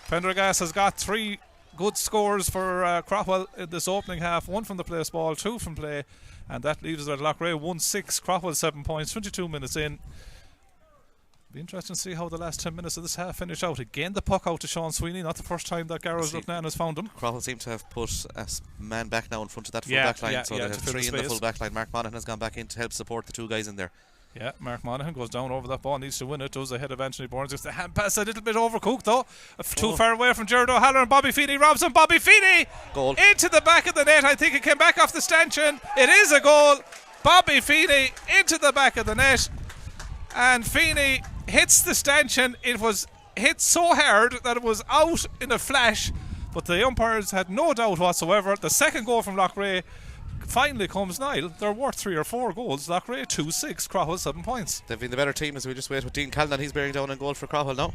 Speaker 2: Prendergast has got 3 good scores for Craughwell in this opening half. 1 from the place ball, 2 from play. And that leaves us at Loughrea 1-6. Craughwell 7 points, 22 minutes in. Be interesting to see how the last 10 minutes of this half finish out. Again, the puck out to Sean Sweeney. Not the first time that Garros Lucknan has found him.
Speaker 3: Craughwell seem to have put a man back now in front of that full back line. So they have 3 in the full back line. Mark Monaghan has gone back in to help support the 2 guys in there.
Speaker 2: Yeah, Mark Monaghan goes down over that ball, needs to win it, does ahead of Anthony Burns. It's the hand pass a little bit overcooked though. Too far away from Jared O'Halloran. Bobby Feeney robs him. Bobby Feeney!
Speaker 3: Goal.
Speaker 2: Into the back of the net. I think it came back off the stanchion. It is a goal. Bobby Feeney into the back of the net. And Feeney hits the stanchion. It was hit so hard that it was out in a flash. But the umpires had no doubt whatsoever. The second goal from Loughrea finally comes. Niall, they're worth 3 or 4 goals. Loughrea 2-6, Craughwell 7 points.
Speaker 3: They've been the better team as we just wait with Dean Callan. He's bearing down in goal for Craughwell now.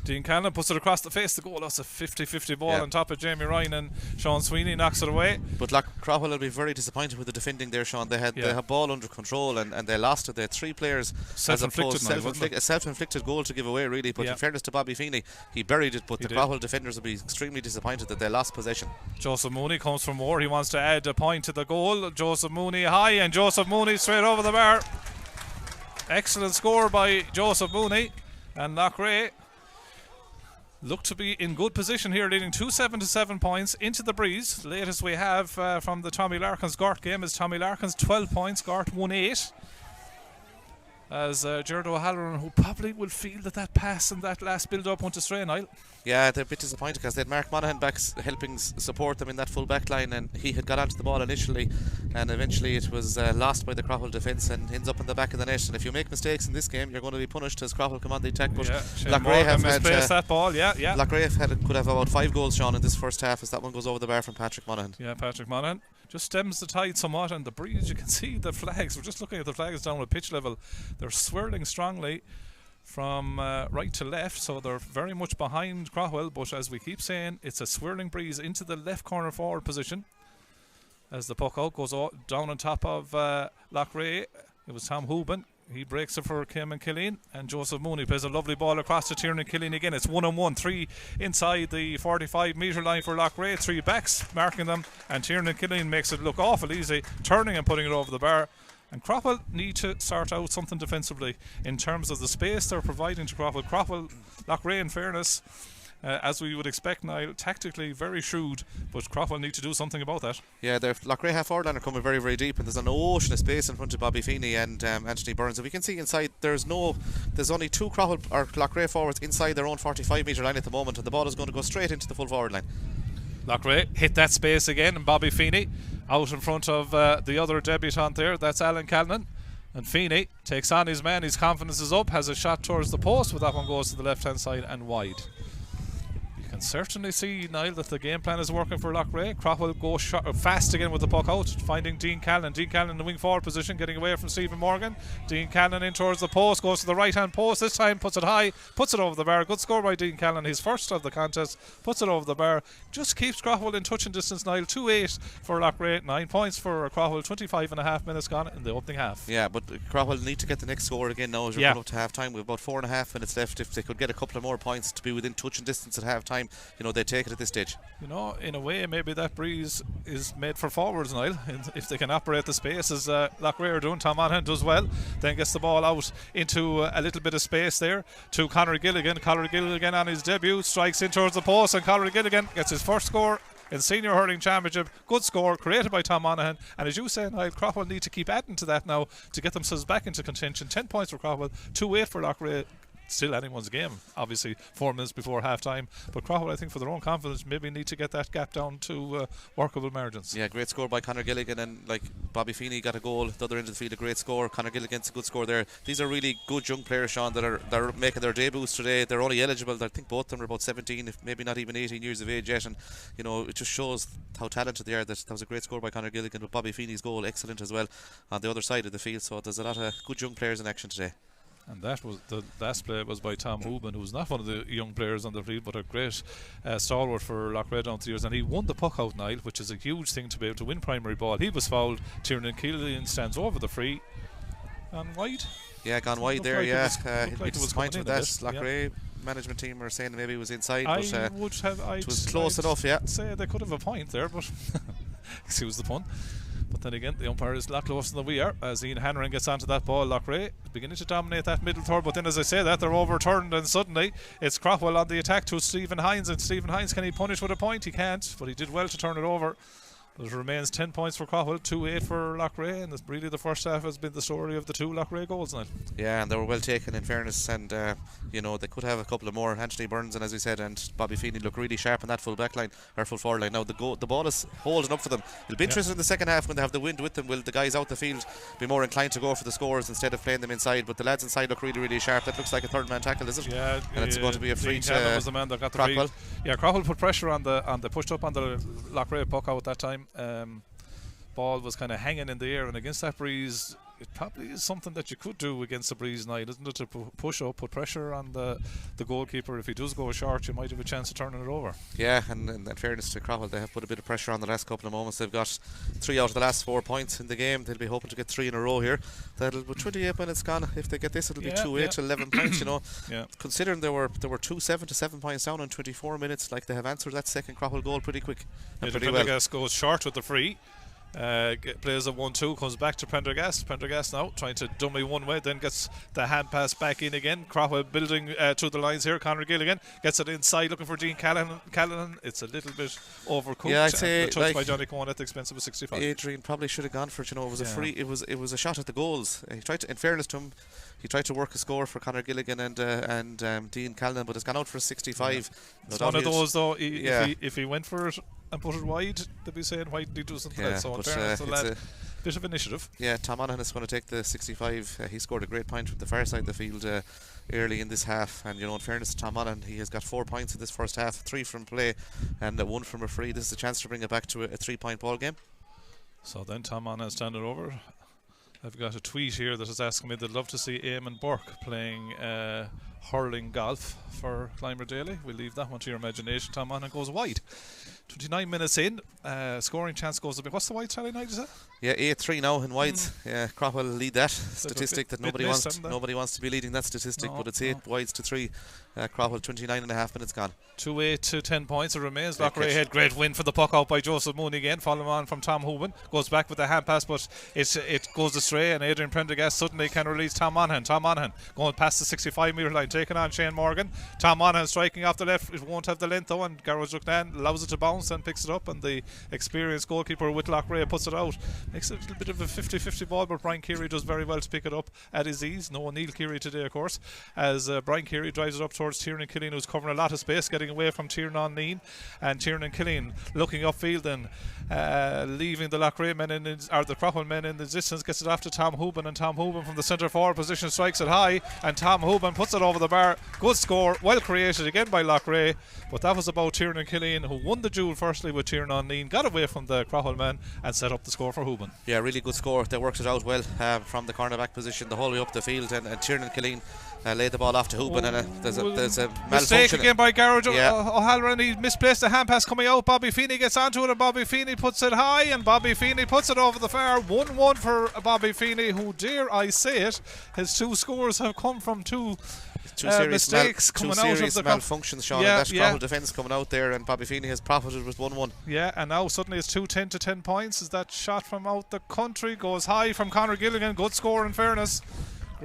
Speaker 2: Dean Callan puts it across the face of the goal. That's a 50-50 ball on top of Jamie Ryan, and Sean Sweeney knocks it away.
Speaker 3: But Craughwell will be very disappointed with the defending there, Sean. They had ball under control and they lost it. They had 3 players
Speaker 2: self-inflicted
Speaker 3: a self-inflicted goal to give away really. But in fairness to Bobby Feeney, he buried it. But the Craughwell defenders will be extremely disappointed that they lost possession.
Speaker 2: Joseph Mooney comes for more. He wants to add a point to the goal. Joseph Mooney high, and Joseph Mooney straight over the bar. Excellent score by Joseph Mooney, and Loughrea look to be in good position here, leading 2-7 to 7 points into the breeze. The latest we have from the Tommy Larkins Gort game is Tommy Larkins 12 points, Gort 1-8. As Jared O'Halloran, who probably will feel that pass and that last build-up went astray, Niall.
Speaker 3: Yeah, they're a bit disappointed because they had Mark Monaghan back helping support them in that full back line, and he had got onto the ball initially, and eventually it was lost by the Craughwell defence and ends up in the back of the net. And if you make mistakes in this game, you're going to be punished as Craughwell come on the attack. But
Speaker 2: Loughrea have misplaced that ball.
Speaker 3: Loughrea could have about 5 goals, Sean, in this first half, as that one goes over the bar from Patrick Monaghan.
Speaker 2: Yeah, Patrick Monaghan just stems the tide somewhat, and the breeze, you can see the flags. We're just looking at the flags down at pitch level. They're swirling strongly from right to left, so they're very much behind Craughwell, but as we keep saying, it's a swirling breeze into the left corner forward position as the puck out goes down on top of Loughrea. It was Tom Hooban. He breaks it for Kim and Killeen, and Joseph Mooney plays a lovely ball across to Tiernan Killeen again. It's 1-on-1, 3 inside the 45 metre line for Loughrea, 3 backs marking them, and Tiernan Killeen makes it look awful easy, turning and putting it over the bar. And Craughwell need to sort out something defensively in terms of the space they're providing to Craughwell. Loughrea, in fairness, as we would expect now, tactically very shrewd, but Craughwell need to do something about that. Yeah,
Speaker 3: the Loughrea half forward line are coming very, very deep, and there's an ocean of space in front of Bobby Feeney and Anthony Burns. If we can see inside, there's only 2 Craughwell or Loughrea forwards inside their own 45 metre line at the moment, and the ball is going to go straight into the full forward line.
Speaker 2: Loughrea hit that space again, and Bobby Feeney out in front of the other debutant there. That's Alan Callan. And Feeney takes on his man. His confidence is up, has a shot towards the post, but that one goes to the left hand side and wide. You can certainly see, Niall, that the game plan is working for Loughrea. Craughwell go fast again with the puck out, finding Dean Callan. Dean Callan in the wing forward position, getting away from Stephen Morgan. Dean Callan in towards the post, goes to the right hand post this time, puts it high, puts it over the bar. Good score by Dean Callan, his first of the contest, puts it over the bar. Just keeps Craughwell in touching distance, Niall. 2-8 for Loughrea, 9 points for Craughwell, 25.5 minutes gone in the opening half.
Speaker 3: Yeah, but Craughwell need to get the next score again now as we're going up to half time. We've about 4.5 minutes left. If they could get a couple of more points to be within touching distance at half time, they take it at this stage. In a way, maybe that breeze is made for forwards, Niall. If they can operate the space as Loughrea are doing. Tom Monaghan does well, then gets the ball out into a little bit of space there to Conor Gilligan. Conor Gilligan on his debut strikes in towards the post, and Conor Gilligan gets his first score in Senior Hurling Championship. Good score created by Tom Monaghan, and as you say, Niall, Craughwell need to keep adding to that now to get themselves back into contention. 10 points for Craughwell, 2-8 for Loughrea.
Speaker 2: still anyone's game, obviously 4 minutes before half time. But Craughwell, I think, for their own confidence, maybe need to get that gap down to workable margins.
Speaker 3: Yeah, great score by Conor Gilligan, and like Bobby Feeney got a goal at the other end of the field, a great score. Conor Gilligan's a good score there. These are really good young players, Sean, that are making their debuts today. They're only eligible, I think both of them are about 17, if maybe not even 18 years of age yet, and you know, it just shows how talented they are. That was a great score by Conor Gilligan, but Bobby Feeney's goal excellent as well on the other side of the field. So there's a lot of good young players in action today.
Speaker 2: And that was the last play was by Tom Hooban, who's not one of the young players on the field, but a great stalwart for Loughrea down the years. And he won the puck out, Niall, which is a huge thing to be able to win primary ball. He was fouled. Tiernan Killian stands over the free and wide.
Speaker 3: Yeah, gone wide there.
Speaker 2: Like
Speaker 3: yeah,
Speaker 2: he'll
Speaker 3: be disappointed with that. Loughrea management team are saying maybe it was inside, but it was close enough. Yeah,
Speaker 2: say they could have a point there, but excuse the pun. But then again, the umpire is a lot closer than we are as Ian Hanrahan gets onto that ball. Loughrea beginning to dominate that middle third, but then as I say that, they're overturned, and suddenly it's Craughwell on the attack to Stephen Hines, and Stephen Hines, can he punish with a point? He can't, but he did well to turn it over. But it remains 10 points for Craughwell, 2-8 for Loughrea, and really the first half has been the story of the 2 Loughrea goals now. Yeah,
Speaker 3: and they were well taken in fairness, and you know, they could have a couple of more. Anthony Burns and, as we said, and Bobby Feeney look really sharp in that full back line, or full forward line. Now the ball is holding up for them. It'll be interesting in the second half when they have the wind with them. Will the guys out the field be more inclined to go for the scores instead of playing them inside? But the lads inside look really, really sharp. That looks like a third man tackle, is it?
Speaker 2: Yeah,
Speaker 3: and it's going to be a free to
Speaker 2: was the man that got the
Speaker 3: Craughwell.
Speaker 2: Yeah, Craughwell put pressure on the pushed up on the Loughrea puck out at that time. Ball was kind of hanging in the air, and against that breeze, it probably is something that you could do against the breeze night, isn't it? To push up, put pressure on the goalkeeper. If he does go short, you might have a chance of turning it over.
Speaker 3: Yeah, and in fairness to Craughwell, they have put a bit of pressure on the last couple of moments. They've got 3 out of the last 4 points in the game. They'll be hoping to get 3 in a row here. That'll be 28 minutes gone. If they get this, it'll be 2-8 to 11 points. You know, considering they were 2-7 to 7 points down in 24 minutes, like they have answered that second Craughwell goal pretty quick.
Speaker 2: And pretty well. Goes short with the free. Plays a 1-2, comes back to Prendergast. Prendergast now trying to dummy one way, then gets the hand pass back in again. Craughwell building through the lines here. Conor Gilligan gets it inside, looking for Dean Callanan. It's a little bit overcooked.
Speaker 3: Yeah, I'd say
Speaker 2: touched by Johnny Cohen at the expense of a 65.
Speaker 3: Adrian probably should have gone for it. You know, it was a free. It was a shot at the goals. He tried to, in fairness to him, he tried to work a score for Conor Gilligan and Dean Callanan, but it's gone out for a 65.
Speaker 2: It's one of those though. If he went for it and put it wide, they'd be saying why did he do something like that? So in fairness, the lad, bit of initiative.
Speaker 3: Yeah, Tom Monaghan is going to take the 65. He scored a great point from the far side of the field early in this half, and you know, in fairness to Tom Monaghan, he has got 4 points in this first half, 3 from play and 1 from a free. This is a chance to bring it back to a 3-point ball game.
Speaker 2: So then Tom Monaghan standing over. I've got a tweet here that is asking me they'd love to see Eamon Burke playing hurling golf for Clymer Daly. We'll leave that one to your imagination. Tom Monaghan goes wide. 29 minutes in, scoring chance goes a bit. What's the wide tally night, is it?
Speaker 3: Yeah, 8-3 now in wides. Yeah, Craughwell lead that statistic that nobody wants to be leading that statistic, but it's 8 wides to 3. Craughwell 29.5 minutes gone.
Speaker 2: 2-8 to 10 points it remains. Loughrea had great win for the puck out by Joseph Mooney again, following on from Tom Hooban. Goes back with the hand pass, but it goes astray, and Adrian Prendergast suddenly can release Tom Monaghan. Tom Monaghan going past the 65 metre line, taking on Shane Morgan. Tom Monaghan striking off the left. It won't have the length though, and Garrod Lucknan allows it to bounce and picks it up, and the experienced goalkeeper with Loughrea puts it out. Makes it a little bit of a 50-50 ball, but Brian Keary does very well to pick it up at his ease. No Neil Keary today, of course, as Brian Keary drives it up towards Tiernan Killeen, who's covering a lot of space, getting away from Tiernan Neen, and Tiernan Killeen looking upfield and leaving the Loughrea men or the Craughwell men in the distance, gets it off to Tom Hooban, and Tom Hooban from the centre forward position strikes it high, and Tom Hooban puts it over the bar. Good score, well created again by Loughrea, but that was about Tiernan Killeen, who won the duel firstly with Tiernan Neen, got away from the Craughwell man and set up the score for Hooban. Yeah, really good score. They worked it out well from the cornerback position the whole way up the field, and Tiernan Killeen laid the ball off to Hooban, and there's a mistake again by Garrod O'Halloran. He misplaced the hand pass coming out. Bobby Feeney gets onto it, and Bobby Feeney puts it high, and Bobby Feeney puts it over the far. 1-1 for Bobby Feeney, who, dare I say it, his 2 scores have come from two mistakes coming out of the malfunctions, Sean, and that Craughwell defence coming out there, and Bobby Feeney has profited with 1-1. Yeah, and now suddenly it's 2-10 to 10 points as that shot from out the country goes high from Conor Gilligan. Good score in fairness.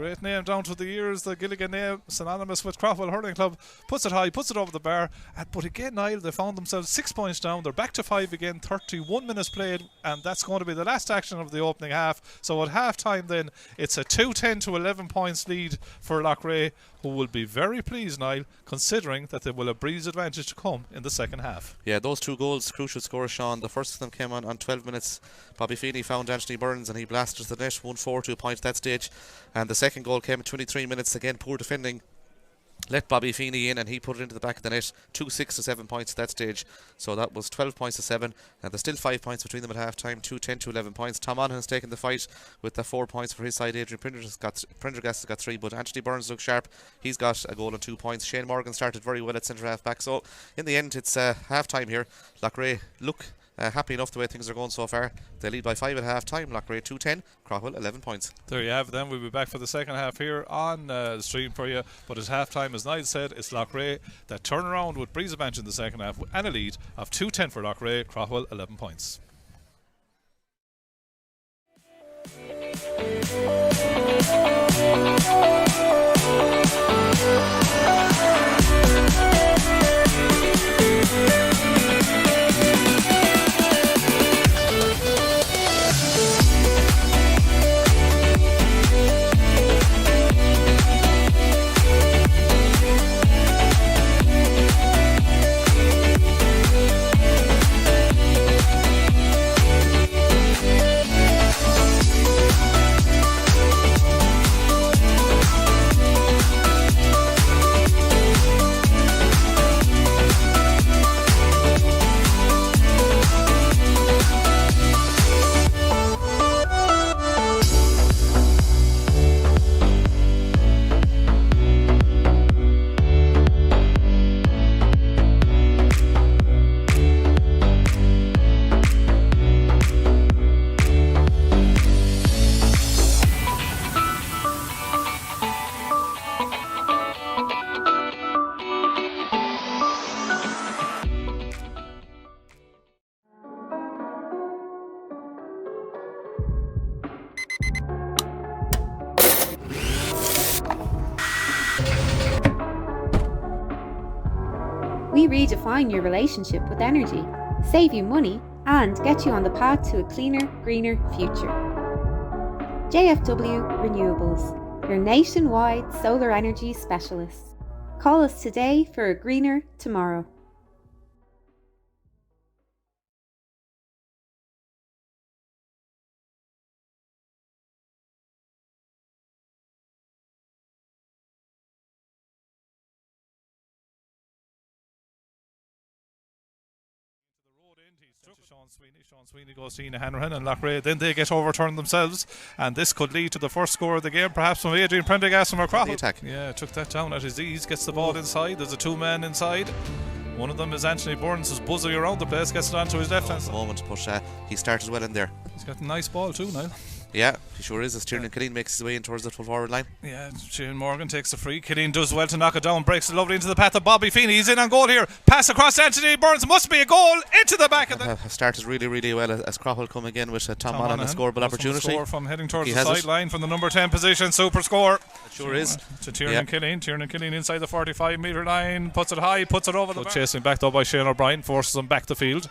Speaker 2: Great name down to the years, the Gilligan name, synonymous with Craughwell Hurling Club. Puts it high, puts it over the bar. But again, Niall, they found themselves 6 points down. They're back to 5 again, 31 minutes played, and that's going to be the last action of the opening half. So at half time then, it's a 2-10 to 11 points lead for Loughrea, who will be very pleased, Niall, considering that they will have breeze advantage to come in the second half.
Speaker 3: Yeah, those 2 goals, crucial scores, Sean. The first of them came on 12 minutes. Bobby Feeney found Anthony Burns and he blasted the net, 1-4 to a point at that stage. And the second goal came in 23 minutes. Again, poor defending. Let Bobby Feeney in and he put it into the back of the net. 6 to 7 points at that stage. So that was 12 points to 7. And there's still 5 points between them at half time. 2-10 to 11 points. Tom Monaghan's taken the fight with the 4 points for his side. Adrian Prendergast has got 3, but Anthony Burns looks sharp. He's got a goal and 2 points. Shane Morgan started very well at centre half back. So in the end, it's half time here. Loughrea look happy enough the way things are going so far. They lead by 5 at half time. Loughrea 2-10, Craughwell 11 points.
Speaker 2: There you have it then. We'll be back for the second half here on the stream for you. But at half time, as Niall said, it's Loughrea that turn around with breeze advantage in the second half and a lead of 2-10 for Loughrea, Craughwell 11 points.
Speaker 1: We redefine your relationship with energy, save you money, and get you on the path to a cleaner, greener future. JFW Renewables, your nationwide solar energy specialists. Call us today for a greener tomorrow.
Speaker 2: Sean Sweeney goes to Ian Hanrahan and Loughrea. Then they get overturned themselves, and this could lead to the first score of the game, perhaps from Adrian Prendergast from Craughwell.
Speaker 3: Attack.
Speaker 2: Yeah, took that down at his ease, gets the ball inside. There's a 2-man inside. One of them is Anthony Burns, who's buzzing around the place, gets it onto his left hand side.
Speaker 3: Moment, but he started well in there.
Speaker 2: He's got a nice ball too now.
Speaker 3: Yeah, he sure is, as Tiernan Killeen makes his way in towards the full forward line.
Speaker 2: Yeah, Shane Morgan takes the free. Killeen does well to knock it down, breaks it lovely into the path of Bobby Feeney. He's in on goal here. Pass across Anthony Burns. Must be a goal into the back of the...
Speaker 3: Started really, really well as Craughwell come again with Tom Monaghan, a scoreable opportunity.
Speaker 2: Score from heading towards the sideline from the number 10 position. Super score.
Speaker 3: It sure is.
Speaker 2: To Tiernan Killeen. Tiernan Killeen inside the 45-metre line. Puts it high, puts it over the bar. Chasing back though by Shane O'Brien. Forces him back the field.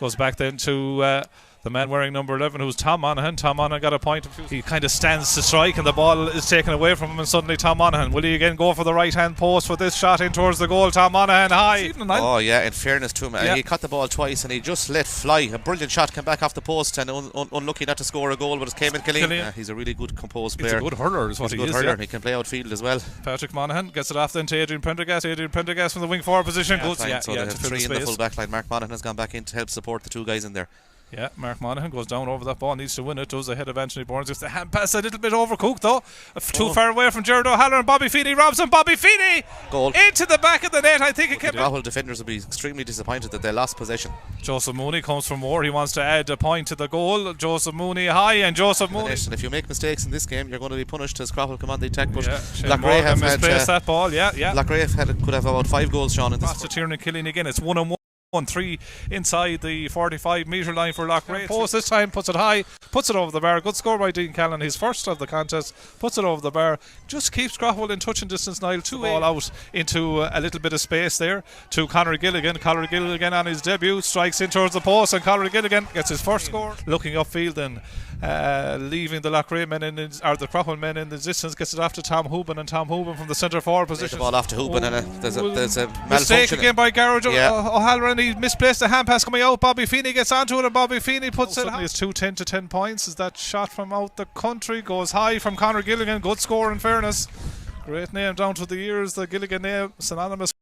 Speaker 2: Goes back then to... the man wearing number 11, who's Tom Monaghan. Tom Monaghan got a point. He kind of stands to strike and the ball is taken away from him, and suddenly Tom Monaghan, will he again go for the right hand post for this shot in towards the goal? Tom Monaghan high.
Speaker 3: Oh yeah, in fairness to him, he caught the ball twice and he just let fly. A brilliant shot came back off the post, and unlucky not to score a goal, but it came in Killeen. He's a really good composed player.
Speaker 2: He's a good hurler is what he is.
Speaker 3: He's a good hurler. He can play outfield as well.
Speaker 2: Patrick Monaghan gets it off then to Adrian Prendergast. Adrian Prendergast from the wing forward position.
Speaker 3: So they have 3 in the full back line. Mark Monaghan has gone back in to help support the 2 guys in there.
Speaker 2: Yeah, Mark Monaghan goes down over that ball, needs to win it, does ahead of Anthony Burns. It's the hand pass a little bit overcooked though. Too far away from Jared O'Halloran. Bobby Feeney robs him. Bobby Feeney!
Speaker 3: Goal.
Speaker 2: Into the back of the net. I think it kept.
Speaker 3: The Craughwell defenders will be extremely disappointed that they lost possession.
Speaker 2: Joseph Mooney comes from more. He wants to add a point to the goal. Joseph Mooney high, and Joseph Mooney.
Speaker 3: And if you make mistakes in this game, you're going to be punished as Craughwell come on the attack. But
Speaker 2: Loughrea have misplaced that ball. Yeah.
Speaker 3: Loughrea could have about 5 goals, Sean, in this.
Speaker 2: That's to Tiernan Killeen again. It's 1-1. 1-3 inside the 45-metre line for Loughrea. Post this time, puts it high, puts it over the bar. Good score by Dean Callan, his first of the contest. Puts it over the bar, just keeps Craughwell in touching distance. Niall, two ball out into a little bit of space there to Conor Gilligan. Conor Gilligan on his debut strikes in towards the post, and Conor Gilligan gets his first score. Looking upfield and leaving the Loughrea men or the Craughwell men in the distance, gets it off to Tom Hooban, and Tom Hooban from the centre forward position.
Speaker 3: The ball off to Hooban, and there's a
Speaker 2: mistake
Speaker 3: malfunction
Speaker 2: again by Garrett
Speaker 3: Yeah.
Speaker 2: O'Halloran. He misplaced the hand pass coming out. Bobby Feeney gets onto it, and Bobby Feeney puts it. It's 2-10 to 10 points. Is that shot from out the country? Goes high from Conor Gilligan. Good score, in fairness. Great name down to the ears. The Gilligan name, synonymous.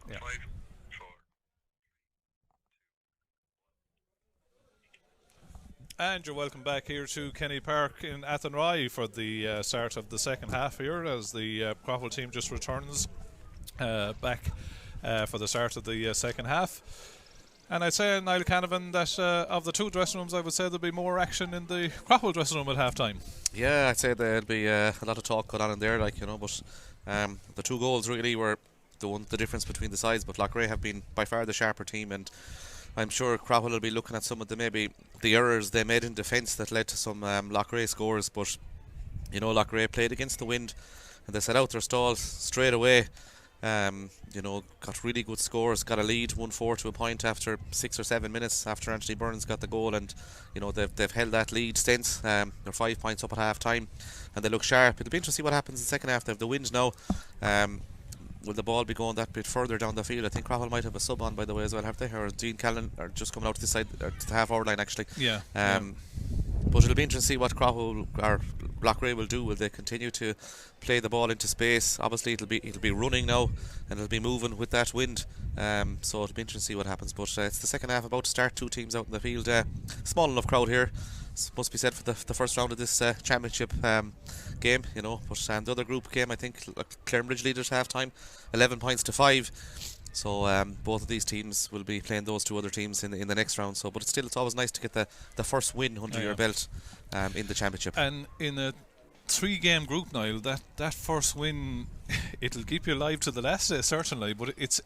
Speaker 2: Yeah. And you're welcome back here to Kenny Park in Athenry for the start of the second half here, as the Craughwell team just returns back for the start of the second half. And I'd say, Niall Canavan, that of the two dressing rooms, I would say there'll be more action in the Craughwell dressing room at half time.
Speaker 3: Yeah, I'd say there'll be a lot of talk going on in there, but the two goals really were the difference between the sides. But Loughrea have been by far the sharper team, and I'm sure Craughwell will be looking at some of the errors they made in defence that led to some Loughrea scores. But Loughrea played against the wind, and they set out their stalls straight away. Got really good scores, got a lead 1-4 to a point after 6 or 7 minutes after Anthony Burns got the goal, and they've held that lead since. They're 5 points up at half time, and they look sharp. It'll be interesting to see what happens in the second half. They have the wind now. Will the ball be going that bit further down the field? I think Craughwell might have a sub on, by the way, as well, have they? Or Dean Callan are just coming out to this side, or to the half-hour line, actually.
Speaker 2: Yeah.
Speaker 3: But it'll be interesting to see what Craughwell or Loughrea will do. Will they continue to play the ball into space? Obviously, it'll be running now, and it'll be moving with that wind. So it'll be interesting to see what happens. But it's the second half about to start. Two teams out in the field. Small enough crowd here. Must be said for the first round of this championship game, But the other group game, I think Clarenbridge leaders half time, 11 points to 5. So both of these teams will be playing those two other teams in the next round. So, but it's always nice to get the first win under your belt in the championship.
Speaker 2: And in a 3-game group, Niall, that first win, it'll keep you alive to the last day, certainly. But it's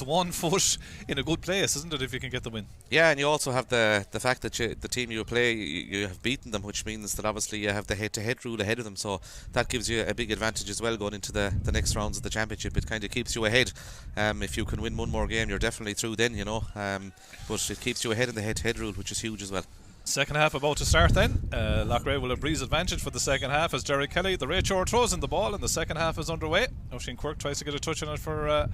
Speaker 2: 1 foot in a good place, isn't it, if you can get the win? Yeah,
Speaker 3: and you also have the fact that the team you play, you have beaten them, which means that obviously you have the head-to-head rule ahead of them. So that gives you a big advantage as well going into the next rounds of the championship. It kind of keeps you ahead. If you can win one more game, you're definitely through then, but it keeps you ahead in the head-to-head rule, which is huge as well.
Speaker 2: Second half about to start then. Loughrea will have breeze advantage for the second half as Derek Kelly, the Rachor, throws in the ball, and the second half is underway. Oisin Quirk tries to get a touch on it for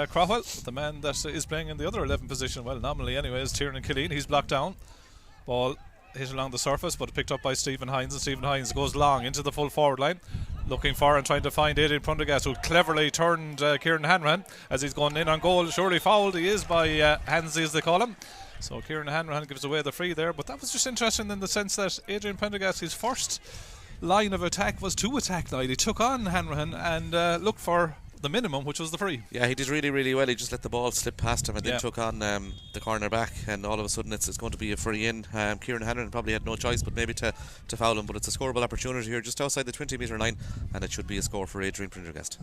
Speaker 2: Craughwell. The man that is playing in the other 11 position, well, nominally anyway, is Tiernan Killeen. He's blocked down. Ball hit along the surface, but picked up by Stephen Hines, and Stephen Hines goes long into the full forward line, looking for and trying to find Adrian Prendergast, who cleverly turned Kieran Hanrahan as he's gone in on goal. Surely fouled he is by Hansy, as they call him. So Kieran Hanrahan gives away the free there, but that was just interesting in the sense that Adrian Prendergast, his first line of attack was to attack now. He took on Hanrahan and looked for the minimum, which was the free. Yeah,
Speaker 3: he did really, really well. He just let the ball slip past him and then took on the corner back, and all of a sudden it's going to be a free in. Kieran Hanrahan probably had no choice but maybe to foul him, but it's a scoreable opportunity here just outside the 20-metre line, and it should be a score for Adrian Prendergast.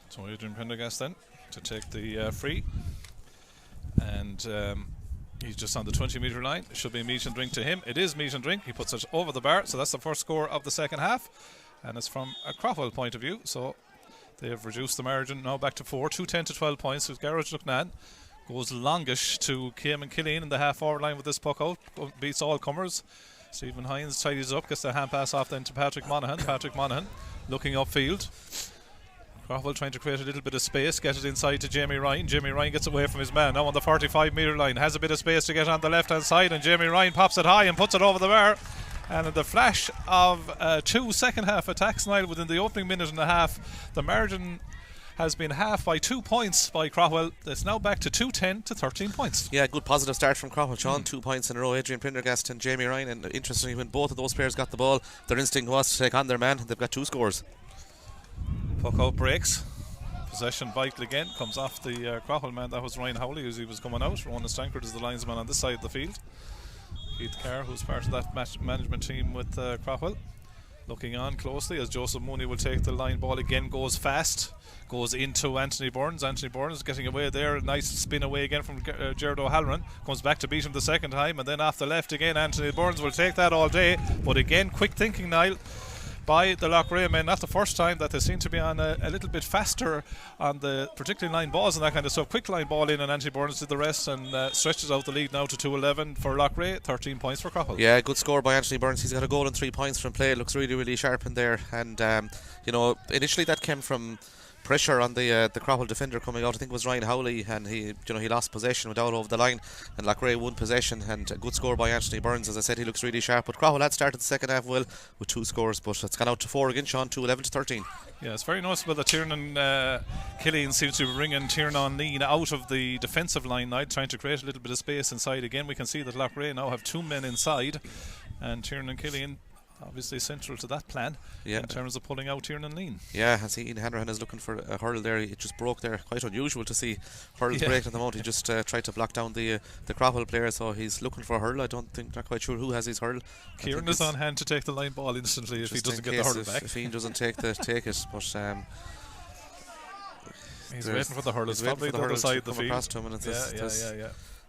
Speaker 2: So Adrian Prendergast then to take the free, and he's just on the 20-metre line. It should be meat and drink to him. It is meat and drink. He puts it over the bar, so that's the first score of the second half, and it's from a Craughwell point of view. So they have reduced the margin now back to 4, 2-10 to 12 points. With Garage Lucknan goes longish to Cayman Killeen in the half-forward line with this puck out. Beats all comers. Stephen Hines tidies up, gets the hand pass off then to Patrick Monaghan. Patrick Monaghan looking upfield. Craughwell trying to create a little bit of space, get it inside to Jamie Ryan. Jamie Ryan gets away from his man now on the 45-metre line, has a bit of space to get on the left-hand side, and Jamie Ryan pops it high and puts it over the bar. And in the flash of 2 second-half attacks, Niall, within the opening minute and a half, the margin has been half by 2 points by Craughwell. It's now back to 2-10 to 13 points.
Speaker 3: Yeah, good positive start from Craughwell, Sean. 2 points in a row, Adrian Prendergast and Jamie Ryan. And interestingly, when both of those players got the ball, their instinct was to take on their man. They've got 2 scores.
Speaker 2: Puck out breaks. Possession vital again. Comes off the Craughwell man. That was Ryan Howley as he was coming out. Ronan Stankard is the linesman on this side of the field. Keith Carr, who's part of that management team with Craughwell, looking on closely as Joseph Mooney will take the line ball again. Goes fast. Goes into Anthony Burns. Anthony Burns getting away there. A nice spin away again from Gerard O'Halloran. Comes back to beat him the second time, and then off the left again. Anthony Burns will take that all day. But again, quick thinking, Niall, by the Loughrea men. Not the first time that they seem to be on a little bit faster on the particularly line balls and that kind of stuff. Quick line ball in, and Anthony Burns did the rest and stretches out the lead now to 2-11 for Loughrea. 13 points for Craughwell.
Speaker 3: Yeah, good score by Anthony Burns. He's got a goal and 3 points from play. Looks really, really sharp in there. And initially that came from pressure on the Craughwell defender coming out. I think it was Ryan Howley, and he lost possession, went out over the line, and Loughrea won possession, and a good score by Anthony Burns. As I said, he looks really sharp. But Craughwell had started the second half well with 2 scores, but it's gone out to 4 again, Sean, to 11-13.
Speaker 2: Yeah, it's very noticeable that Tiernan Killian seems to be bringing Tiernan Lean out of the defensive line now, trying to create a little bit of space inside again. We can see that Loughrea now have 2 men inside, and Tiernan Killian obviously central to that plan in terms of pulling out Tiernan Lean. Yeah,
Speaker 3: I see Ian Hanrahan is looking for a hurl there. It just broke there. Quite unusual to see hurls break at the moment. He just tried to block down the Craughwell player, so he's looking for a hurl. Not quite sure who has his hurl.
Speaker 2: Kieran is on hand to take the line ball instantly if he doesn't get the hurl back.
Speaker 3: If Ian doesn't take it, but
Speaker 2: he's waiting for the hurl. It's probably the other side of the field.
Speaker 3: Across to him, and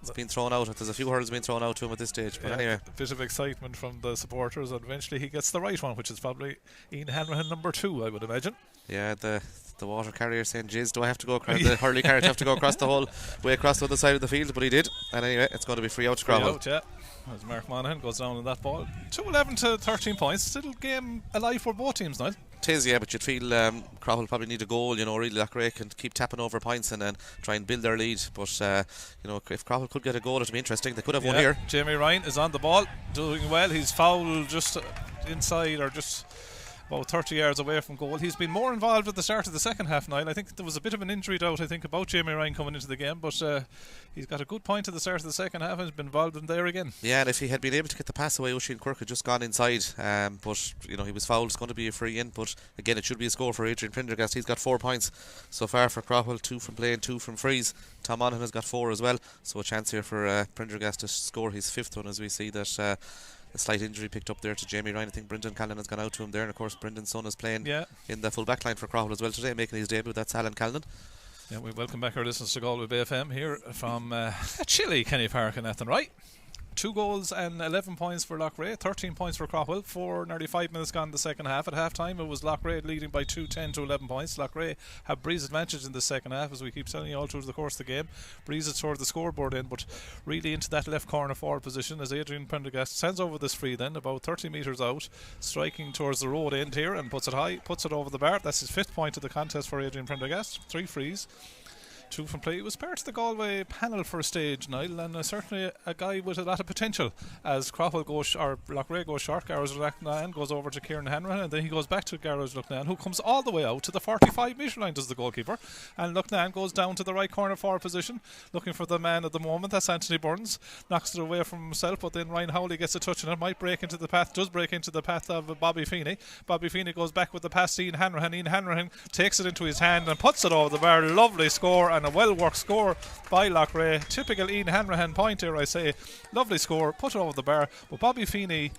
Speaker 3: it's been thrown out. There's a few hurls being thrown out to him at this stage. But anyway,
Speaker 2: a bit of excitement from the supporters, and eventually he gets the right one, which is probably Ian Hanrahan number 2, I would imagine.
Speaker 3: Yeah, the water carrier saying, "Jizz, do I have to go across the hurley carriage? Have to go across the whole way across the other side of the field?" But he did. And anyway, it's going to be free out to Craughwell.
Speaker 2: Yeah. As Mark Monaghan goes down on that ball, 11 to 13 points. Still game alive for both teams now.
Speaker 3: It is, yeah, but you'd feel Craughwell probably need a goal. Really, Loughrea can keep tapping over points and then try and build their lead. But if Craughwell could get a goal, it'd be interesting. They could have one here.
Speaker 2: Jamie Ryan is on the ball, doing well. He's fouled just inside, or just about 30 yards away from goal. He's been more involved at the start of the second half, Niall. I think there was a bit of an injury doubt, about Jamie Ryan coming into the game, but he's got a good point at the start of the second half and has been involved in there again.
Speaker 3: Yeah, and if he had been able to get the pass away, Oisin Quirk had just gone inside, but he was fouled. It's going to be a free in, but again, it should be a score for Adrian Prendergast. He's got 4 points so far for Craughwell, 2 from play and 2 from frees. Tom Monaghan has got 4 as well, so a chance here for Prendergast to score his 5th one, as we see that a slight injury picked up there to Jamie Ryan. I think Brendan Callan has gone out to him there, and of course Brendan's son is playing in the full back line for Craughwell as well today, making his debut. That's Alan Callan.
Speaker 2: Yeah, we welcome back our listeners to Galway Bay FM here from a chilly Kenny Park in Athenry. 2 goals and 11 points for Loughrea, 13 points for Craughwell. Nearly 5 minutes gone in the second half. At half time, it was Loughrea leading by 10 to 11 points. Loughrea have breeze advantage in the second half, as we keep telling you all through the course of the game. Breeze is toward the scoreboard in, but really into that left corner forward position as Adrian Prendergast sends over this free then, about 30 metres out, striking towards the road end here, and puts it high, puts it over the bar. That's his 5th point of the contest for Adrian Prendergast. 3 frees. 2 from play. It was part of the Galway panel for a stage, Niall, and certainly a guy with a lot of potential. As Craughwell goes, or Loughrea goes short, Garage Loughnane goes over to Kieran Hanrahan, and then he goes back to Garage Loughnane, who comes all the way out to the 45 metre line, does the goalkeeper. And Loughnane goes down to the right corner forward position, looking for the man at the moment. That's Anthony Burns. Knocks it away from himself, but then Ryan Howley gets a touch and it might break into the path, does break into the path of Bobby Feeney. Bobby Feeney goes back with the pass to Ian Hanrahan. Ian Hanrahan takes it into his hand and puts it over the bar. Lovely score, and a well-worked score by Loughrea. Typical Ian Hanrahan point here, I say. Lovely score, put it over the bar. But Bobby Feeney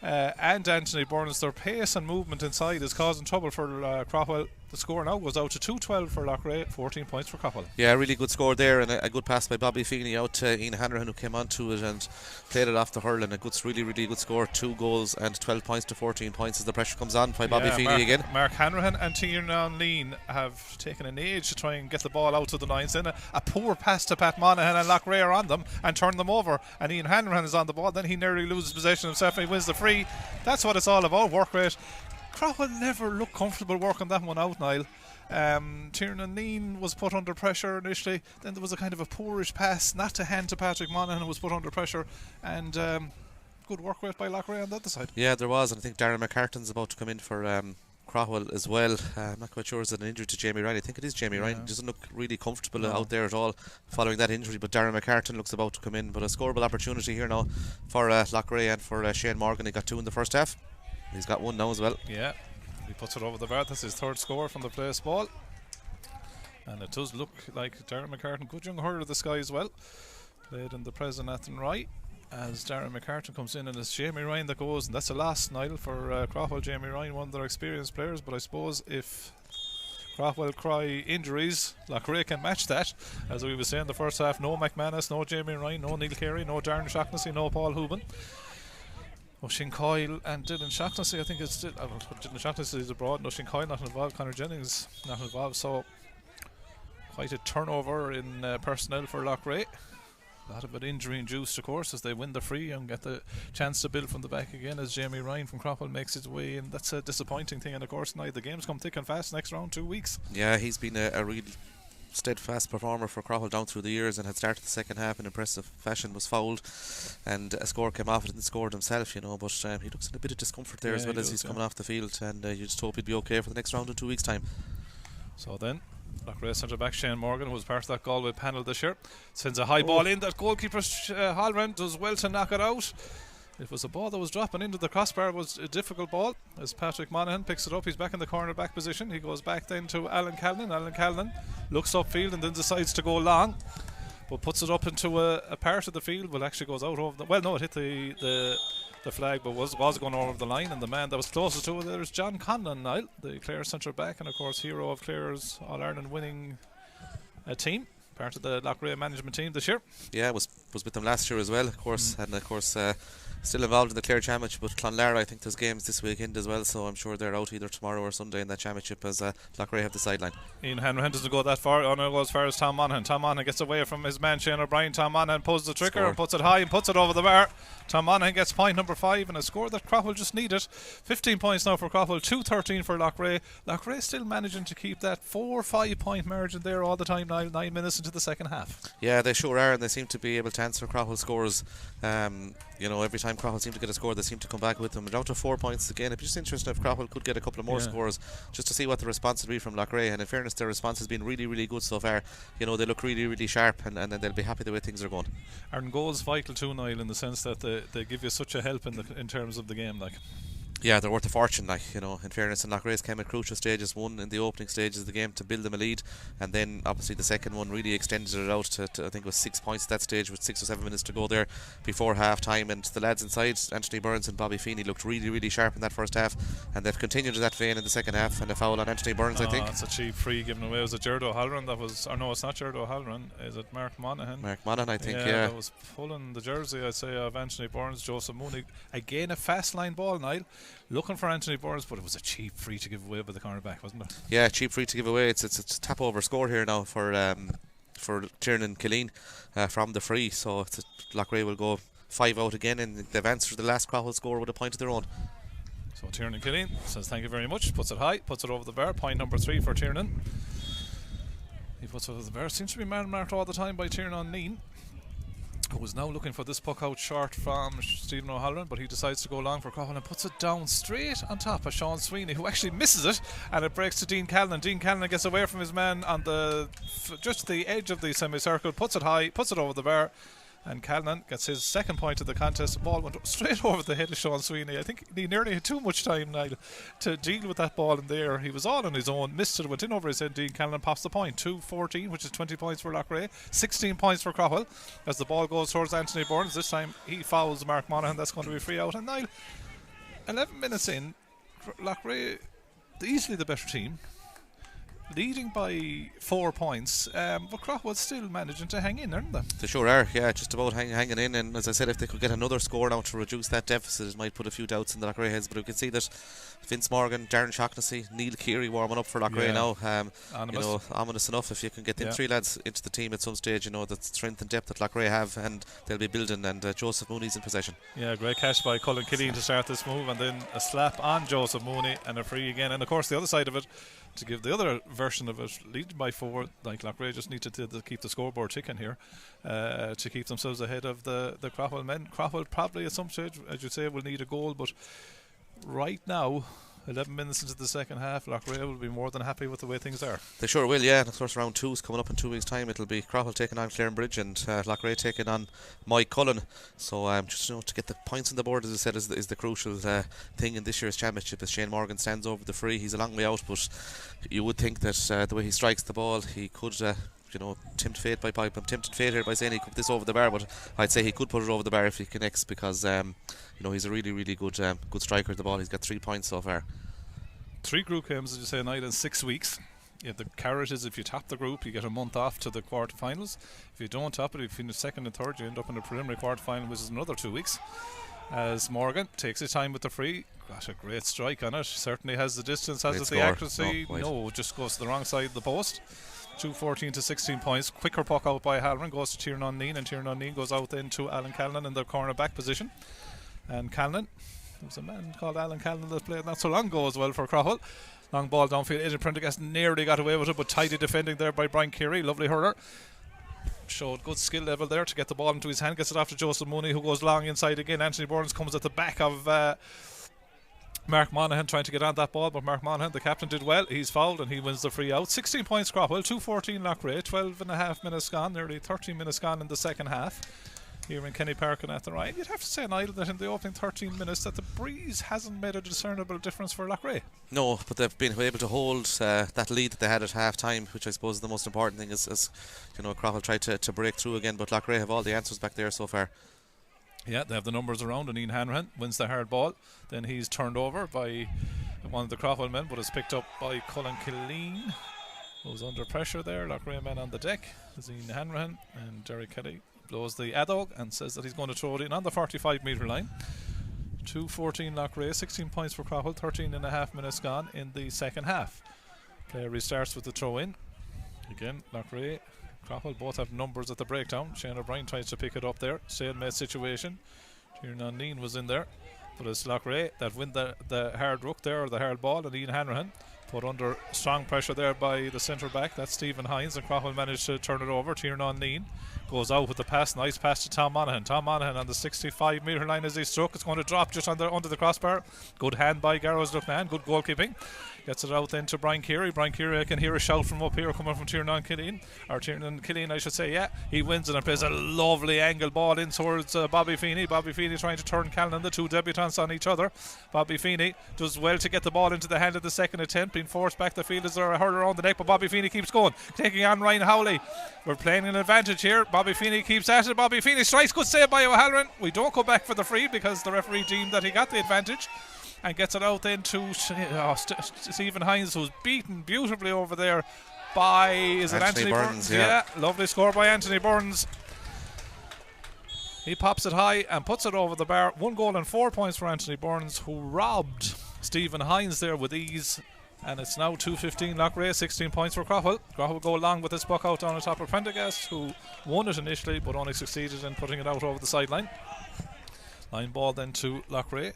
Speaker 2: and Anthony Burns, their pace and movement inside is causing trouble for Craughwell. The score now goes out to 2-12 for Loughrea, 14 points for Craughwell. Yeah, really good score there, and a good pass by Bobby Feeney out to Ian Hanrahan, who came onto it and played it off the hurl, and a good, really good score. 2 goals and 12 points to 14 points as the pressure comes on by Bobby Feeney again. Mark Hanrahan and Tiernan Lean have taken an age to try and get the ball out to the lines. Then a poor pass to Pat Monaghan, and Loughrea are on them and turn them over, and Ian Hanrahan is on the ball. Then he nearly loses possession himself and he wins the free. That's what it's all about, work rate. Craughwell never looked comfortable working that one out, Niall. Tiernan Lean was put under pressure initially, then there was a kind of a poorish pass, not to hand to Patrick Monaghan, who was put under pressure, and good work rate by Loughrea on the other side.
Speaker 3: Yeah, there was, and I think Darren McCartan's about to come in for Craughwell as well. I'm not quite sure, is it an injury to Jamie Ryan? I think it is Jamie Ryan. He doesn't look really comfortable out there at all following that injury, but Darren McCartan looks about to come in. But a scoreable opportunity here now for Loughrea and for Shane Morgan. He got 2 in the first half. He's got 1 now as well.
Speaker 2: Yeah, he puts it over the bar. That's his 3rd score from the place ball. And it does look like Darren McCartan, good young hurler, this guy as well. Played in the present Athenry. As Darren McCartan comes in, and it's Jamie Ryan that goes, and that's a loss, Niall, for Craughwell. Jamie Ryan, one of their experienced players, but I suppose if Craughwell cry injuries, Loughrea can match that. As we were saying in the first half, no McManus, no Jamie Ryan, no Neil Carey, no Darren Shaughnessy, no Paul Hooban. Oisin Coyle and Dylan Shaughnessy, I think it's still, Dylan Shaughnessy is abroad, Oisin Coyle not involved, Conor Jennings not involved, so quite a turnover in personnel for Loughrea. A lot of it injury induced, of course, as they win the free and get the chance to build from the back again, as Jamie Ryan from Craughwell makes his way, and that's a disappointing thing. And of course now the games come thick and fast next round, 2 weeks.
Speaker 3: Yeah, he's been a real steadfast performer for Craughwell down through the years, and had started the second half in impressive fashion, was fouled and a score came off it and scored himself, but he looks in a bit of discomfort there as well as he's coming off the field, and you just hope he'd be okay for the next round in 2 weeks time.
Speaker 2: So then Loughrea centre back Shane Morgan, who was part of that Galway panel this year, sends a high ball in. That goalkeeper Halloran does well to knock it out. It was a ball that was dropping into the crossbar. It was a difficult ball as Patrick Monaghan picks it up. He's back in the corner back position. He goes back then to Alan Callan. Alan Callan looks upfield and then decides to go long, but puts it up into a part of the field. Well, actually goes out over the, well, no, it hit the flag, but was going over the line, and the man that was closest to it there is John Conlon, Niall, the Clare centre back, and of course hero of Clare's All-Ireland winning team, part of the Loughrea management team this year.
Speaker 3: Yeah, was with them last year as well, of course, and of course still involved in the Clare Championship. But Clonlara, I think there's games this weekend as well, so I'm sure they're out either tomorrow or Sunday in that championship, as Loughrea have the sideline.
Speaker 2: Ian Hanrahan doesn't go that far. Oh no, goes as far as Tom Monaghan. Tom Monaghan gets away from his man Shane O'Brien. Tom Monaghan pulls the trigger and puts it high and puts it over the bar. Tom Monaghan gets point number 5 and a score that Craughwell just needed. 15 points now for Craughwell, 2-13 for Loughrea. Loughrea still managing to keep that 4-5 point margin there all the time now, 9 minutes into the second half.
Speaker 3: Yeah, they sure are, and they seem to be able to answer Craughwell scores. Every time Craughwell seem to get a score, they seem to come back with them. Down to 4 points again. It'd be just interesting if Craughwell could get a couple of more scores, just to see what the response would be from Loughrea. And in fairness, their response has been really, really good so far. They look really, really sharp, and then they'll be happy the way things are going. And
Speaker 2: goals vital too, Niall, in the sense that they give you such a help in terms of the game, like.
Speaker 3: Yeah, they're worth a fortune, in fairness. And Loughrea came at crucial stages, one in the opening stages of the game to build them a lead, and then obviously the second one really extended it out to I think it was 6 points at that stage, with 6 or 7 minutes to go there before half time. And the lads inside, Anthony Burns and Bobby Feeney, looked really, really sharp in that first half, and they've continued in that vein in the second half. And a foul on Anthony Burns, I think.
Speaker 2: It's a cheap free given away. Was it Jared O'Halloran that was, or no, it's not Jared O'Halloran, is it Mark Monaghan?
Speaker 3: Mark Monaghan, I think,
Speaker 2: yeah. That was pulling the jersey, I'd say, of Anthony Burns. Joseph Mooney, again a fast line ball, Niall, looking for Anthony Burns, but it was a cheap free to give away by the cornerback, wasn't it?
Speaker 3: Yeah, cheap free to give away. It's a tap over score here now for Tiernan Killeen from the free. So Loughrea will go 5 out again, and they've answered the last Craughwell score with a point of their own.
Speaker 2: So Tiernan Killeen says thank you very much, puts it high, puts it over the bar. Point number 3 for Tiernan. He puts it over the bar. Seems to be man marked all the time by Tiernan Neen, who was now looking for this puck out short from Stephen O'Halloran, but he decides to go long for Craughwell and puts it down straight on top of Sean Sweeney, who actually misses it, and it breaks to Dean Callan. Dean Callan gets away from his man on just the edge of the semicircle, puts it high, puts it over the bar, and Callan gets his second point of the contest. The ball went straight over the head of Sean Sweeney. I think he nearly had too much time now to deal with that ball in there. He was all on his own, missed it, went in over his head. Dean Callan pops the point, 2-14, which is 20 points for Loughrea, 16 points for Craughwell. As the ball goes towards Anthony Burns, this time he fouls Mark Monaghan. That's going to be free out. And now 11 minutes in, Loughrea easily the better team, leading by 4 points, but Craughwell still managing to hang in, aren't they? They
Speaker 3: sure are, yeah, just about hanging in. And as I said, if they could get another score now to reduce that deficit, it might put a few doubts in the Loughrea heads. But we can see that Vince Morgan, Darren Shaughnessy, Neil Keary warming up for Loughrea now. Ominous enough if you can get them 3 lads into the team at some stage. That strength and depth that Loughrea have, and they'll be building. And Joseph Mooney's in possession.
Speaker 2: Yeah, great catch by Cullen Killeen to start this move, and then a slap on Joseph Mooney and a free again. And of course the other side of it, to give the other version of it, leading by 4, like Loughrea just need to keep the scoreboard ticking here, to keep themselves ahead of the Craughwell men. Craughwell probably at some stage, as you say, will need a goal, but right now, 11 minutes into the second half, Loughrea will be more than happy with the way things are.
Speaker 3: They sure will, yeah. And of course round 2 is coming up in 2 weeks' time. It'll be Craughwell taking on Clarenbridge and Loughrea taking on Mike Cullen. So just to get the points on the board, as I said, is the crucial thing in this year's championship. As Shane Morgan stands over the free, he's a long way out, but you would think that the way he strikes the ball, he could tempt fate by pipe. I'm tempting fate here by saying he could put this over the bar, but I'd say he could put it over the bar if he connects, because he's a really, really good striker of the ball. He's got 3 points so far.
Speaker 2: 3 group games, as you say, Niall, in 6 weeks. Yeah, the carrot is if you top the group, you get a month off to the quarterfinals. If you don't top it, if you finish second and third, you end up in the preliminary quarterfinal, which is another 2 weeks. As Morgan takes his time with the free, got a great strike on it. Certainly has the distance, has it the accuracy. No, just goes to the wrong side of the post. 2-14 to 16 points. Quicker puck out by Halloran, goes to Tiernan O'Neill, and Tiernan O'Neill goes out then to Alan Callan in the corner back position. And Callan, there's a man called Alan Callan that played not so long ago as well for Craughwell. Long ball downfield. Adrian Prendergast nearly got away with it, but tidy defending there by Brian Keary. Lovely hurler. Showed good skill level there to get the ball into his hand. Gets it off to Joseph Mooney, who goes long inside again. Anthony Burns comes at the back of Mark Monaghan trying to get on that ball, but Mark Monaghan, the captain, did well. He's fouled and he wins the free out. 16 points Craughwell, 2-14 Loughrea, 12.5 minutes gone, nearly 13 minutes gone in the second half here in Kenny Park and Athenry. You'd have to say, Niall, that in the opening 13 minutes that the breeze hasn't made a discernible difference for Loughrea.
Speaker 3: No, but they've been able to hold that lead that they had at half time, which I suppose is the most important thing, as you know, Craughwell tried to break through again, but Loughrea have all the answers back there so far.
Speaker 2: Yeah, they have the numbers around, and Ian Hanrahan wins the hard ball. Then he's turned over by one of the Craughwell men, but is picked up by Colin Killeen, who's under pressure there. Loughrea men on the deck is Ian Hanrahan, and Derek Kelly blows the adog and says that he's going to throw it in on the 45 metre line. 2-14 Loughrea, 16 points for Craughwell, 13.5 minutes gone in the second half. Play restarts with the throw in. Again, Loughrea, Craughwell both have numbers at the breakdown. Shane O'Brien tries to pick it up there. Stalemate situation. Tiernan O'Neill was in there. But it's Loughrea that win the hard ruck there, or the hard ball, and Ian Hanrahan put under strong pressure there by the centre back. That's Stephen Hines, and Craughwell managed to turn it over. Tiernan O'Neill goes out with the pass. Nice pass to Tom Monaghan. Tom Monaghan on the 65 metre line as he struck. It's going to drop just under the crossbar. Good hand by Garros Luckman. Good goalkeeping. Gets it out then to Brian Keary. Brian Keary, I can hear a shout from up here coming from Tiernan Killeen. Or Tiernan Killeen, I should say, yeah. He wins it and plays a lovely angle ball in towards Bobby Feeney. Bobby Feeney trying to turn Callan, the two debutants on each other. Bobby Feeney does well to get the ball into the hand of the second attempt, being forced back the field as there a hurler around the neck, but Bobby Feeney keeps going, taking on Ryan Howley. We're playing an advantage here. Bobby Feeney keeps at it. Bobby Feeney strikes. Good save by O'Halloran. We don't go back for the free because the referee deemed that he got the advantage, and gets it out then to Stephen Hines, who's beaten beautifully over there by Anthony Burns? Yeah, lovely score by Anthony Burns. He pops it high and puts it over the bar. 1 goal and 4 points for Anthony Burns, who robbed Stephen Hines there with ease. And it's now 2-15 Loughrea, 16 points for Craughwell. Craughwell go along with this puck out down on top of Prendergast, who won it initially but only succeeded in putting it out over the sideline. Line ball then to Loughrea.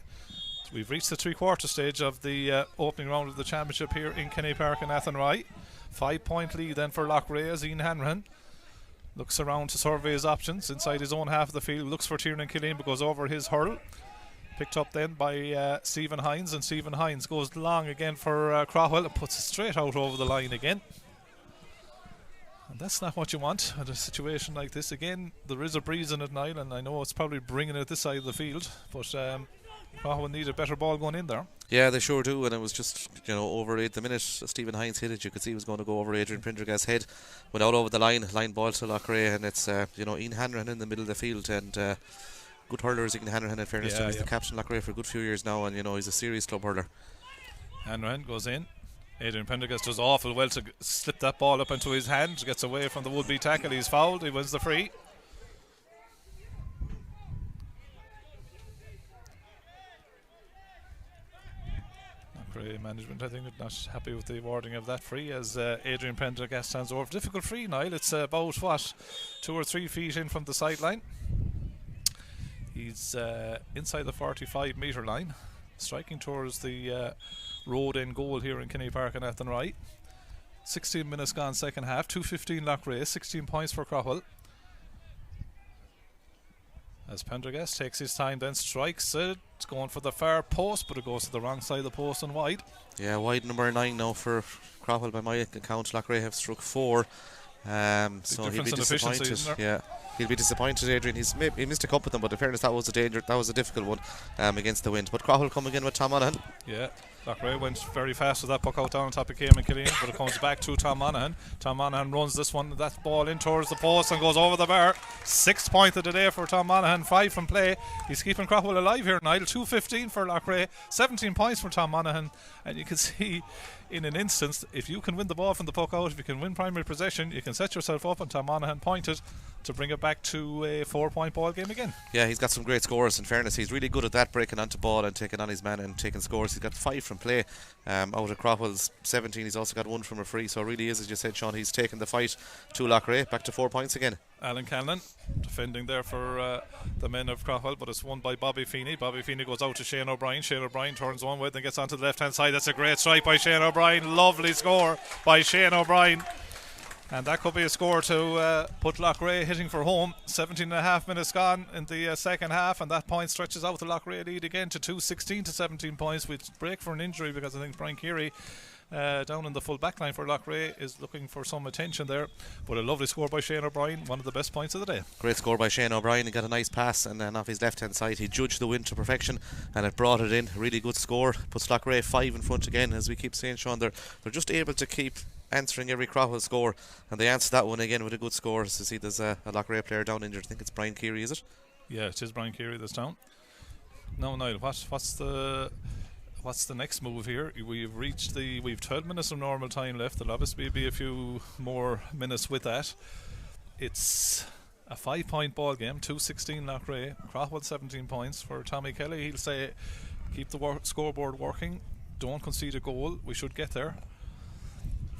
Speaker 2: We've reached the three-quarter stage of the opening round of the championship here in Kenny Park and Athenry. 5-point lead then for Loughrea as Ian Hanrahan looks around to survey his options inside his own half of the field. Looks for Tiernan Killeen but goes over his hurl. Picked up then by Stephen Hines, and Stephen Hines goes long again for Craughwell and puts it straight out over the line again. And that's not what you want at a situation like this. Again, there is a breeze in it, Niall, and I know it's probably bringing it this side of the field, but Craughwell need a better ball going in there. Yeah,
Speaker 3: they sure do, and it was just, you know, over the minute Stephen Hines hit it, you could see he was going to go over Adrian Prendergast's head. Went out over the line ball to Loughrea, and it's Ian Hanrahan in the middle of the field, and good hurler is Ian Hanrahan, in fairness to him. He's the captain of Loughrea for a good few years now, and you know, he's a serious club hurler.
Speaker 2: Hanrahan goes in. Adrian Prendergast does awful well to slip that ball up into his hand, gets away from the would-be tackle. He's fouled, he wins the free. Management, I think, not happy with the awarding of that free as Adrian Prendergast stands over. Difficult free, Niall. It's about 2 or 3 feet in from the sideline. He's inside the 45 metre line, striking towards the road end goal here in Kenny Park and Athenry. 16 minutes gone second half. 2-15 Loughrea, 16 points for Craughwell. As Prendergast takes his time, then strikes it. It's going for the far post, but it goes to the wrong side of the post and wide. Yeah, wide number 9 now for Craughwell. By my account, Loughrea have struck 4. So he'll be disappointed. Yeah, he'll be disappointed, Adrian. He missed a couple of them, but in fairness, that was a difficult one against the wind. But Craughwell come again with Tom Monaghan. Yeah, Loughrea went very fast with that puck out down on top of Cayman Killeen, but it comes back to Tom Monaghan. Tom Monaghan runs this one, that ball in towards the post and goes over the bar. 6th point of the day for Tom Monaghan, 5 from play. He's keeping Craughwell alive here, Niall. 2-15 for Loughrea, 17 points for Tom Monaghan, and you can see in an instance, if you can win the ball from the puck out, if you can win primary possession, you can set yourself up, and Tom Monaghan pointed to bring it back to a 4-point ball game again.
Speaker 3: Yeah, he's got some great scores. In fairness, he's really good at that, breaking onto ball and taking on his man and taking scores. He's got 5 from play out of Craughwell's 17. He's also got 1 from a free, so it really is, as you said, Sean, he's taken the fight to Loughrea, back to 4 points again.
Speaker 2: Alan Cannon defending there for the men of Craughwell, but it's won by Bobby Feeney. Bobby Feeney goes out to Shane O'Brien. Shane O'Brien turns one way, then gets onto the left hand side. That's a great strike by Shane O'Brien. Lovely score by Shane O'Brien. And that could be a score to put Loughrea hitting for home. 17.5 minutes gone in the second half, and that point stretches out the Loughrea lead again to 2-16 to 17 points. We break for an injury because I think Brian Keary down in the full back line for Loughrea is looking for some attention there. But a lovely score by Shane O'Brien, one of the best points of the day. Great
Speaker 3: score by Shane O'Brien. He got a nice pass, and then off his left hand side he judged the win to perfection, and it brought it in. Really good score. Puts Loughrea 5 in front again. As we keep saying, Sean, they're just able to keep answering every Craughwell score, and they answer that one again with a good score. As you see, there's a Loughrea player down injured. I think it's Brian Keary, is it?
Speaker 2: Yeah, it is Brian Keary that's down. No, Niall, what's the next move here? We've 12 minutes of normal time left. There'll obviously be a few more minutes with that. It's a 5-point ball game, 2-16 Loughrea, Craughwell 17 points. For Tommy Kelly, he'll say keep the scoreboard working, don't concede a goal, we should get there.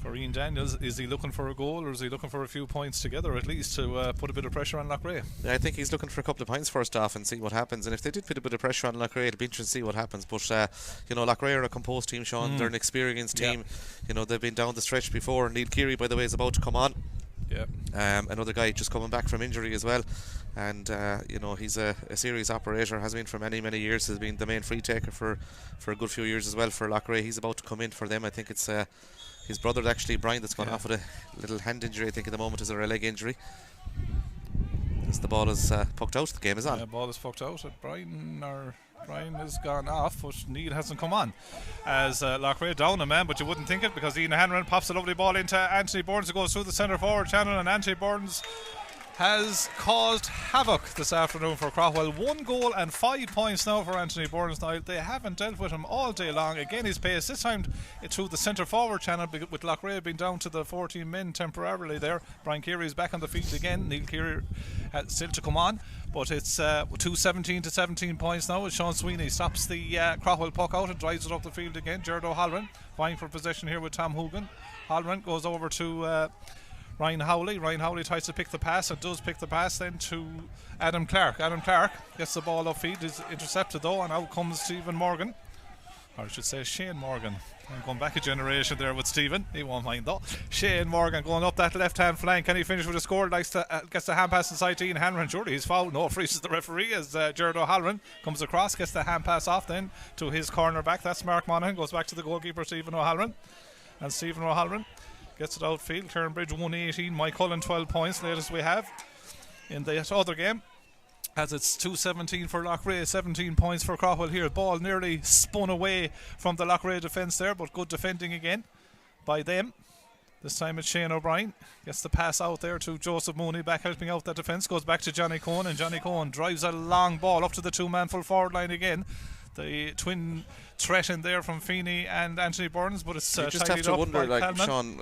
Speaker 2: For Ian Daniels, is he looking for a goal, or is he looking for a few points together at least to put a bit of pressure on Loughrea?
Speaker 3: Yeah, I think he's looking for a couple of points first off and see what happens. And if they did put a bit of pressure on Loughrea, it'll be interesting to see what happens. But Loughrea are a composed team, Sean. They're an experienced team. They've been down the stretch before. Neil Keary, by the way, is about to come on.
Speaker 2: Yeah.
Speaker 3: Another guy just coming back from injury as well, and he's a serious operator, has been for many years, has been the main free taker for a good few years as well for Loughrea. He's about to come in for them. I think it's his brother, actually, Brian, that's gone off with a little hand injury, I think at the moment, is there a leg injury. As the ball is pucked out, the game is on.
Speaker 2: Yeah, ball is pucked out. Brian has gone off, but Neil hasn't come on. As Loughrea down a man, but you wouldn't think it, because Ian Hanrahan pops a lovely ball into Anthony Burns, who goes through the centre forward channel, and Anthony Burns has caused havoc this afternoon for Craughwell. 1 goal and 5 points now for Anthony Burns. Now, they haven't dealt with him all day long. Again, his pace, this time through the centre forward channel, with Loughrea being down to the 14 men temporarily there. Brian Keary is back on the field again. Neil Keary still to come on, but it's 2-17 to 17 points now as Sean Sweeney stops the Craughwell puck out and drives it up the field again. Gerard O'Halloran vying for possession here with Tom Hogan. Halloran goes over to Ryan Howley. Ryan Howley tries to pick the pass and does pick the pass then to Adam Clark. Adam Clark gets the ball upfield, is intercepted though, and out comes Stephen Morgan. Or I should say Shane Morgan. I'm going back a generation there with Stephen. He won't mind though. Shane Morgan going up that left hand flank. Can he finish with a score? Gets the hand pass inside to Ian Hanrahan. Surely he's fouled. No, freezes the referee as Gerard O'Halloran comes across, gets the hand pass off then to his corner back. That's Mark Monaghan. Goes back to the goalkeeper Stephen O'Halloran. And Stephen O'Halloran gets it outfield. Clarenbridge 118, Mike Cullen 12 points, latest we have in the other game. As it's 2-17 for Loughrea, 17 points for Craughwell here. Ball nearly spun away from the Loughrea defence there, but good defending again by them. This time it's Shane O'Brien. Gets the pass out there to Joseph Mooney, back helping out that defence. Goes back to Johnny Cohen, and Johnny Cohen drives a long ball up to the 2-man full forward line again. The twin threat in there from Feeney and Anthony Burns, but it's
Speaker 3: you just have to wonder, like Sean,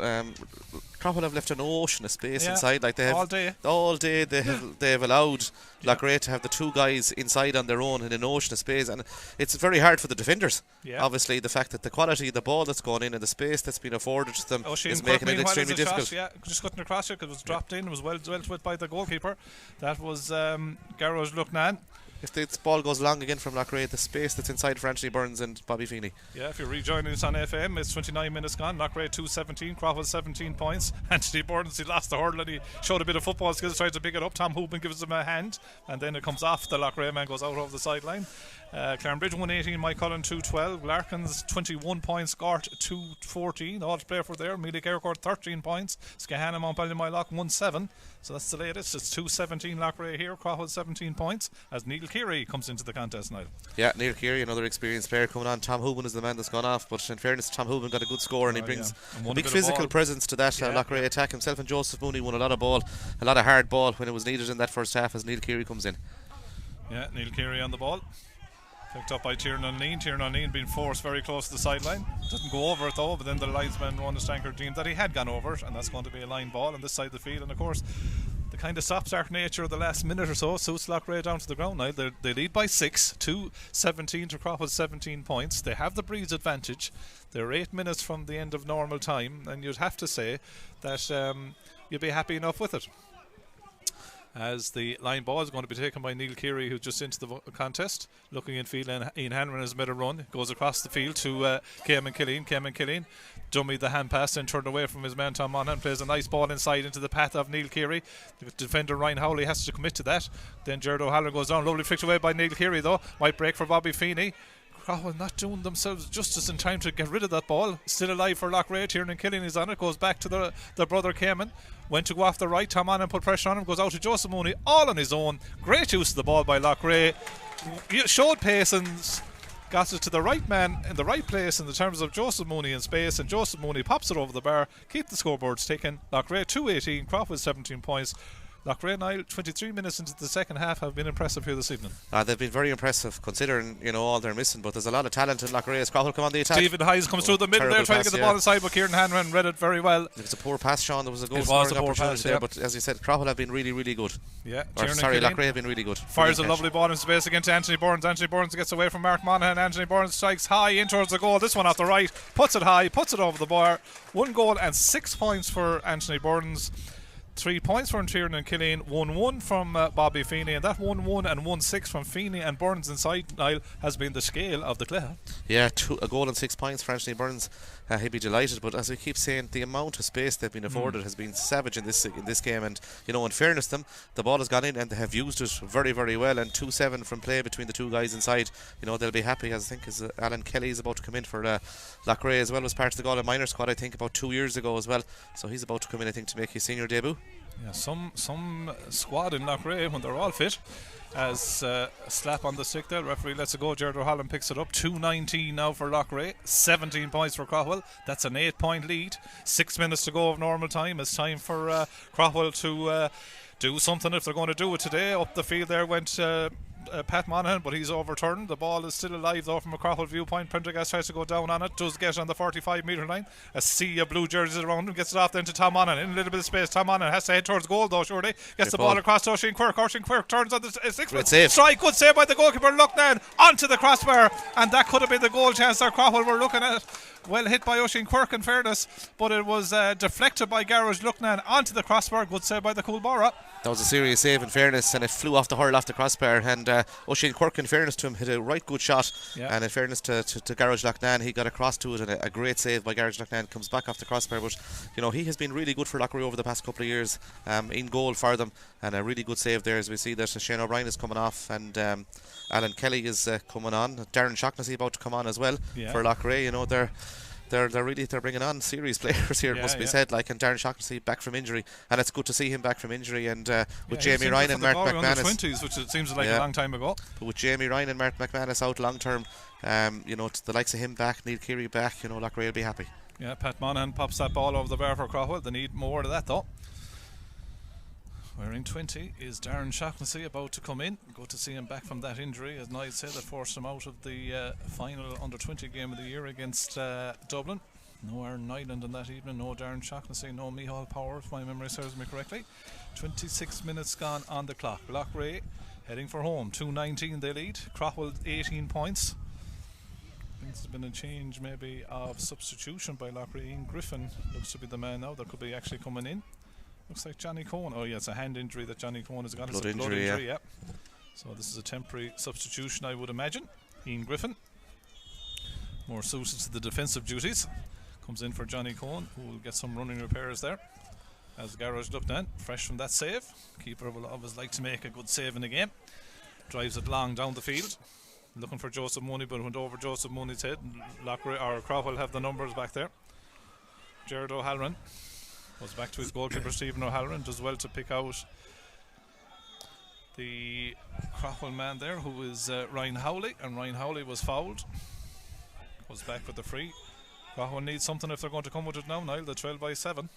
Speaker 3: Craughwell have left an ocean of space inside. Like they have all day they have allowed Loughrea to have the 2 guys inside on their own in an ocean of space, and it's very hard for the defenders. Obviously, the fact that the quality of the ball that's gone in and the space that's been afforded to them is making it extremely difficult.
Speaker 2: Just cutting across it because it was dropped in. It was well dealt with by the goalkeeper. That was Garrod Lucknan.
Speaker 3: If this ball goes long again from Loughrea, the space that's inside for Anthony Burns and Bobby Feeney.
Speaker 2: Yeah, if you're rejoining us on FM, it's 29 minutes gone. Loughrea 2-17, Craughwell 17 points. Anthony Burns, he lost the hurdle and he showed a bit of football skills, tried to pick it up. Tom Hoopin gives him a hand, and then it comes off. The Loughrea man goes out over the sideline. Clarenbridge 118, Mike Cullen 212, Larkins 21 points, Gort 214, all to play for there. Mealy Aircourt 13 points, Skahana Mount Ballymoylock 1-7. So that's the latest. It's 2-17 Loughrea here, Craughwell 17 points as Neil Keary comes into the contest now.
Speaker 3: Yeah, Neil Keary, another experienced player coming on. Tom Hoban is the man that's gone off, but in fairness, Tom Hoban got a good score and he brings a big physical presence to that Loughrea attack. Himself and Joseph Mooney won a lot of hard ball when it was needed in that first half as Neil Keary comes in.
Speaker 2: Yeah, Neil Keary on the ball. Picked up by Tiernan O'Neill. Tiernan O'Neill being forced very close to the sideline. Doesn't go over it though, but then the linesman, Ron Stanker, deemed that he had gone over it, and that's going to be a line ball on this side of the field. And of course, the kind of stop-start nature of the last minute or so suits Loughrea down to the ground now. They lead by 6, 2-17 to Craughwell, 17 points. They have the breeze advantage. They're 8 minutes from the end of normal time, and you'd have to say that you'd be happy enough with it. As the line ball is going to be taken by Neil Keary, who's just into the contest. Looking in field, and Ian Hanlon has made a run. Goes across the field to Cayman Killeen. Dummy the hand pass and turned away from his man Tom Monaghan. Plays a nice ball inside into the path of Neil Keary. The defender Ryan Howley has to commit to that. Then Jared O'Halloran goes down. Lovely flicked away by Neil Keary though. Might break for Bobby Feeney. Craughwell not doing themselves justice in time to get rid of that ball. Still alive for Loughrea. Tiernan Killeen is on it. Goes back to the brother Cayman. Went to go off the right. Tom Monaghan put pressure on him. Goes out to Joseph Mooney. All on his own. Great use of the ball by Loughrea. Showed pace and got it to the right man in the right place in the terms of Joseph Mooney in space. And Joseph Mooney pops it over the bar. Keep the scoreboards ticking. Loughrea 2-18. Craughwell 17 points. Loughrea, Niall, 23 minutes into the second half, have been impressive here this evening.
Speaker 3: They've been very impressive considering, all they're missing, but there's a lot of talent in Loughrea. As Craughwell come on the attack.
Speaker 2: Stephen Hayes comes through the middle there, trying to get the ball inside, but Kieran Hanran read it very well.
Speaker 3: It was a poor pass, Sean. There was a goal
Speaker 2: scoring
Speaker 3: opportunity there, but as you said, Craughwell have been really, really good.
Speaker 2: Yeah,
Speaker 3: Loughrea have been really good.
Speaker 2: Fires a lovely ball in space again to Anthony Burns. Anthony Burns gets away from Mark Monaghan. Anthony Burns strikes high in towards the goal. This one off the right, puts it high, puts it over the bar. 1 goal and 6 points for Anthony Burns. 3 points from Tiernan Killeen, 1-1 from Bobby Feeney, and that 1-1 and 1-6 from Feeney and Burns inside, Niall, has been the scale of the Clare.
Speaker 3: Yeah, a goal and 6 points for Anthony Burns. He'd be delighted, but as we keep saying, the amount of space they've been afforded has been savage in this game. And in fairness to them, the ball has gone in and they have used it very, very well. And 2-7 from play between the two guys inside. They'll be happy. As I think as Alan Kelly is about to come in for Loughrea as well, was part of the Galway minor squad, I think, about 2 years ago as well. So he's about to come in, I think, to make his senior debut.
Speaker 2: Yeah, some squad in Loughrea when they're all fit. As a slap on the stick there, the referee lets it go. Jared O'Halloran picks it up. 2:19 now for Loughrea, 17 points for Craughwell. That's an 8-point lead. 6 minutes to go of normal time. It's time for Craughwell to do something if they're going to do it today. Up the field there went Pat Monaghan, but he's overturned. The ball is still alive though from a Craughwell viewpoint. Prendergast tries to go down on it, does get on the 45-metre line. A sea of blue jerseys around him, gets it off then to Tom Monaghan in a little bit of space. Tom Monaghan has to head towards goal though, surely. Gets the ball across to Oisin Quirk. Oisin Quirk turns on the 6-foot strike. Good save by the goalkeeper Loughnan onto the crossbar, and that could have been the goal chance that Craughwell were looking at. Well hit by Oisin Quirk in fairness, but it was deflected by Garage Loughnan onto the crossbar. Good save by the Coolborough.
Speaker 3: That was a serious save in fairness, and it flew off the hurl off the crossbar. And Oisin Quirk, in fairness to him, hit a right good shot. Yeah. And in fairness to Garage Loughnan, he got across to it, and a great save by Garage Loughnan. Comes back off the crossbar, but he has been really good for Loughrea over the past couple of years, in goal for them, and a really good save there. As we see that Shane O'Brien is coming off, and Alan Kelly is coming on. Darren Shaughnessy about to come on as well for Loughrea. They're bringing on serious players here, it must be said. And Darren Shaughnessy back from injury, and it's good to see him back from injury. And with Jamie Ryan and Mark McManus,
Speaker 2: 20s, which it seems like a long time ago.
Speaker 3: But with Jamie Ryan and Mark McManus out long term, the likes of him back, Neil Keary back, Loughrea will be happy. Yeah,
Speaker 2: Pat Monaghan pops that ball over the bar for Craughwell. They need more of that though. Wearing 20 is Darren Shaughnessy, about to come in. Go to see him back from that injury, as Niall said, that forced him out of the final under-20 game of the year against Dublin. No Aaron Nyland in that evening, no Darren Shaughnessy, no Micheál Power, if my memory serves me correctly. 26 minutes gone on the clock. Loughrea heading for home. 2:19 they lead. Craughwell 18 points. I think there's been a change maybe of substitution by Loughrea. Ian Griffin looks to be the man now that could be actually coming in. Looks like Johnny Cohen. Oh yeah, it's a hand injury that Johnny Cohen has got.
Speaker 3: Blood injury, yeah.
Speaker 2: So this is a temporary substitution, I would imagine. Ian Griffin, more suited to the defensive duties, comes in for Johnny Cohen, who will get some running repairs there. As Garage Loughnan, fresh from that save. Keeper will always like to make a good save in a game. Drives it long down the field, looking for Joseph Mooney, but went over Joseph Mooney's head. Craughwell have the numbers back there. Jared O'Halloran goes back to his goalkeeper Stephen O'Halloran, does well to pick out the Craughwell man there, who is Ryan Howley, and Ryan Howley was fouled. Goes back with the free. Craughwell needs something if they're going to come with it now, Niall. They're 12 by 7.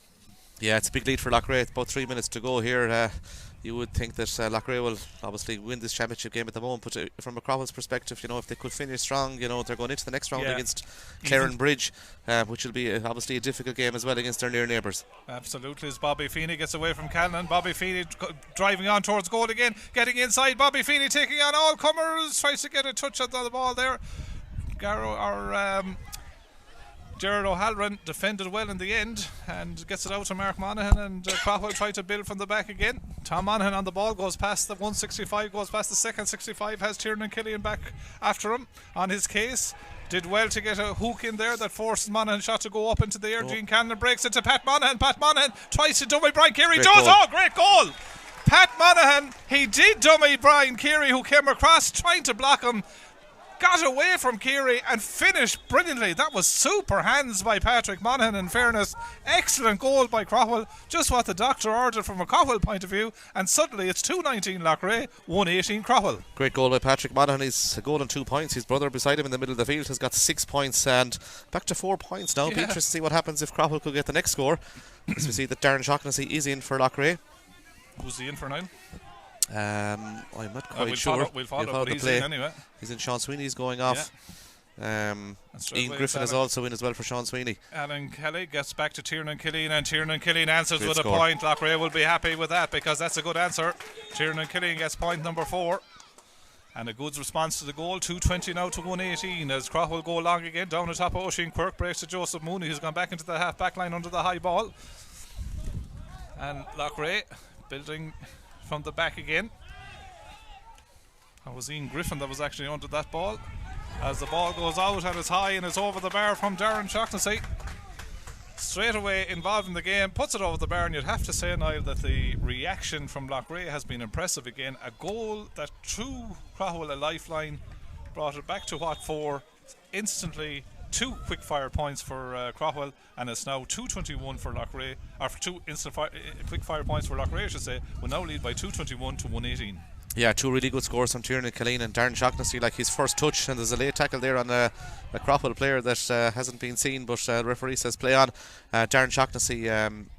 Speaker 3: Yeah, it's a big lead for Loughrea. It's about 3 minutes to go here. You would think that Loughrea will obviously win this championship game at the moment, but from a Craughwell's perspective, if they could finish strong, they're going into the next round against Claren Bridge, which will be obviously a difficult game as well against their near neighbours.
Speaker 2: Absolutely, as Bobby Feeney gets away from Callan. Bobby Feeney driving on towards goal again, getting inside. Bobby Feeney taking on all comers, tries to get a touch on the ball there. Gerard O'Halloran defended well in the end and gets it out to Mark Monaghan, and Craughwell tried to build from the back again. Tom Monaghan on the ball, goes past the 165, goes past the second 65, has Tiernan Killian back after him on his case. Did well to get a hook in there that forced Monaghan shot to go up into the air. Gene Cannon breaks it to Pat Monaghan. Pat Monaghan tries to dummy Brian Carey. Great goal! Pat Monaghan, he did dummy Brian Carey, who came across trying to block him. Got away from Keary and finished brilliantly. That was super hands by Patrick Monaghan, in fairness. Excellent goal by Craughwell. Just what the doctor ordered from a Craughwell point of view. And suddenly it's 2-19 Loughrea, 1-18 Craughwell.
Speaker 3: Great goal by Patrick Monaghan. He's a goal and 2 points. His brother beside him in the middle of the field has got 6 points and back to 4 points now. Be interested to see what happens if Craughwell could get the next score. As we see that Darren Shaughnessy is in for Loughrea.
Speaker 2: Who's he in for now?
Speaker 3: I'm not quite sure.
Speaker 2: We'll follow
Speaker 3: the
Speaker 2: he's
Speaker 3: play.
Speaker 2: in anyway.
Speaker 3: He's in. Sean Sweeney's going off. Ian Griffin is also in as well for Sean Sweeney.
Speaker 2: Alan Kelly gets back to Tiernan Killeen, and Tiernan Killeen answers with
Speaker 3: score.
Speaker 2: a point. Loughrea will be happy with that because that's a good answer. Tiernan Killeen gets point number 4. And a good response to the goal. 2:20 now to 1:18 as Craughwell go long again. Down the top of Oisin Quirk, breaks to Joseph Mooney, who's gone back into the half back line under the high ball. And Loughrea building from the back again. That was Ian Griffin that was actually under that ball. As the ball goes out and it's high and it's over the bar from Darren Shaughnessy. Straight away involved in the game, puts it over the bar, and you'd have to say, Niall, that the reaction from Loughrea has been impressive again. A goal that threw Craughwell a lifeline, brought it back to what for instantly 2 quick fire points for Craughwell, and it's now 2:21 for Loughrea, or for 2 quick fire points for Loughrea, I should say. We'll now lead by 2:21 to 1:18.
Speaker 3: Yeah, 2 really good scores from Tiernan Killeen and Darren Shaughnessy, like his first touch, and there's a late tackle there on a Craughwell player that hasn't been seen, but the referee says play on. Darren Shaughnessy,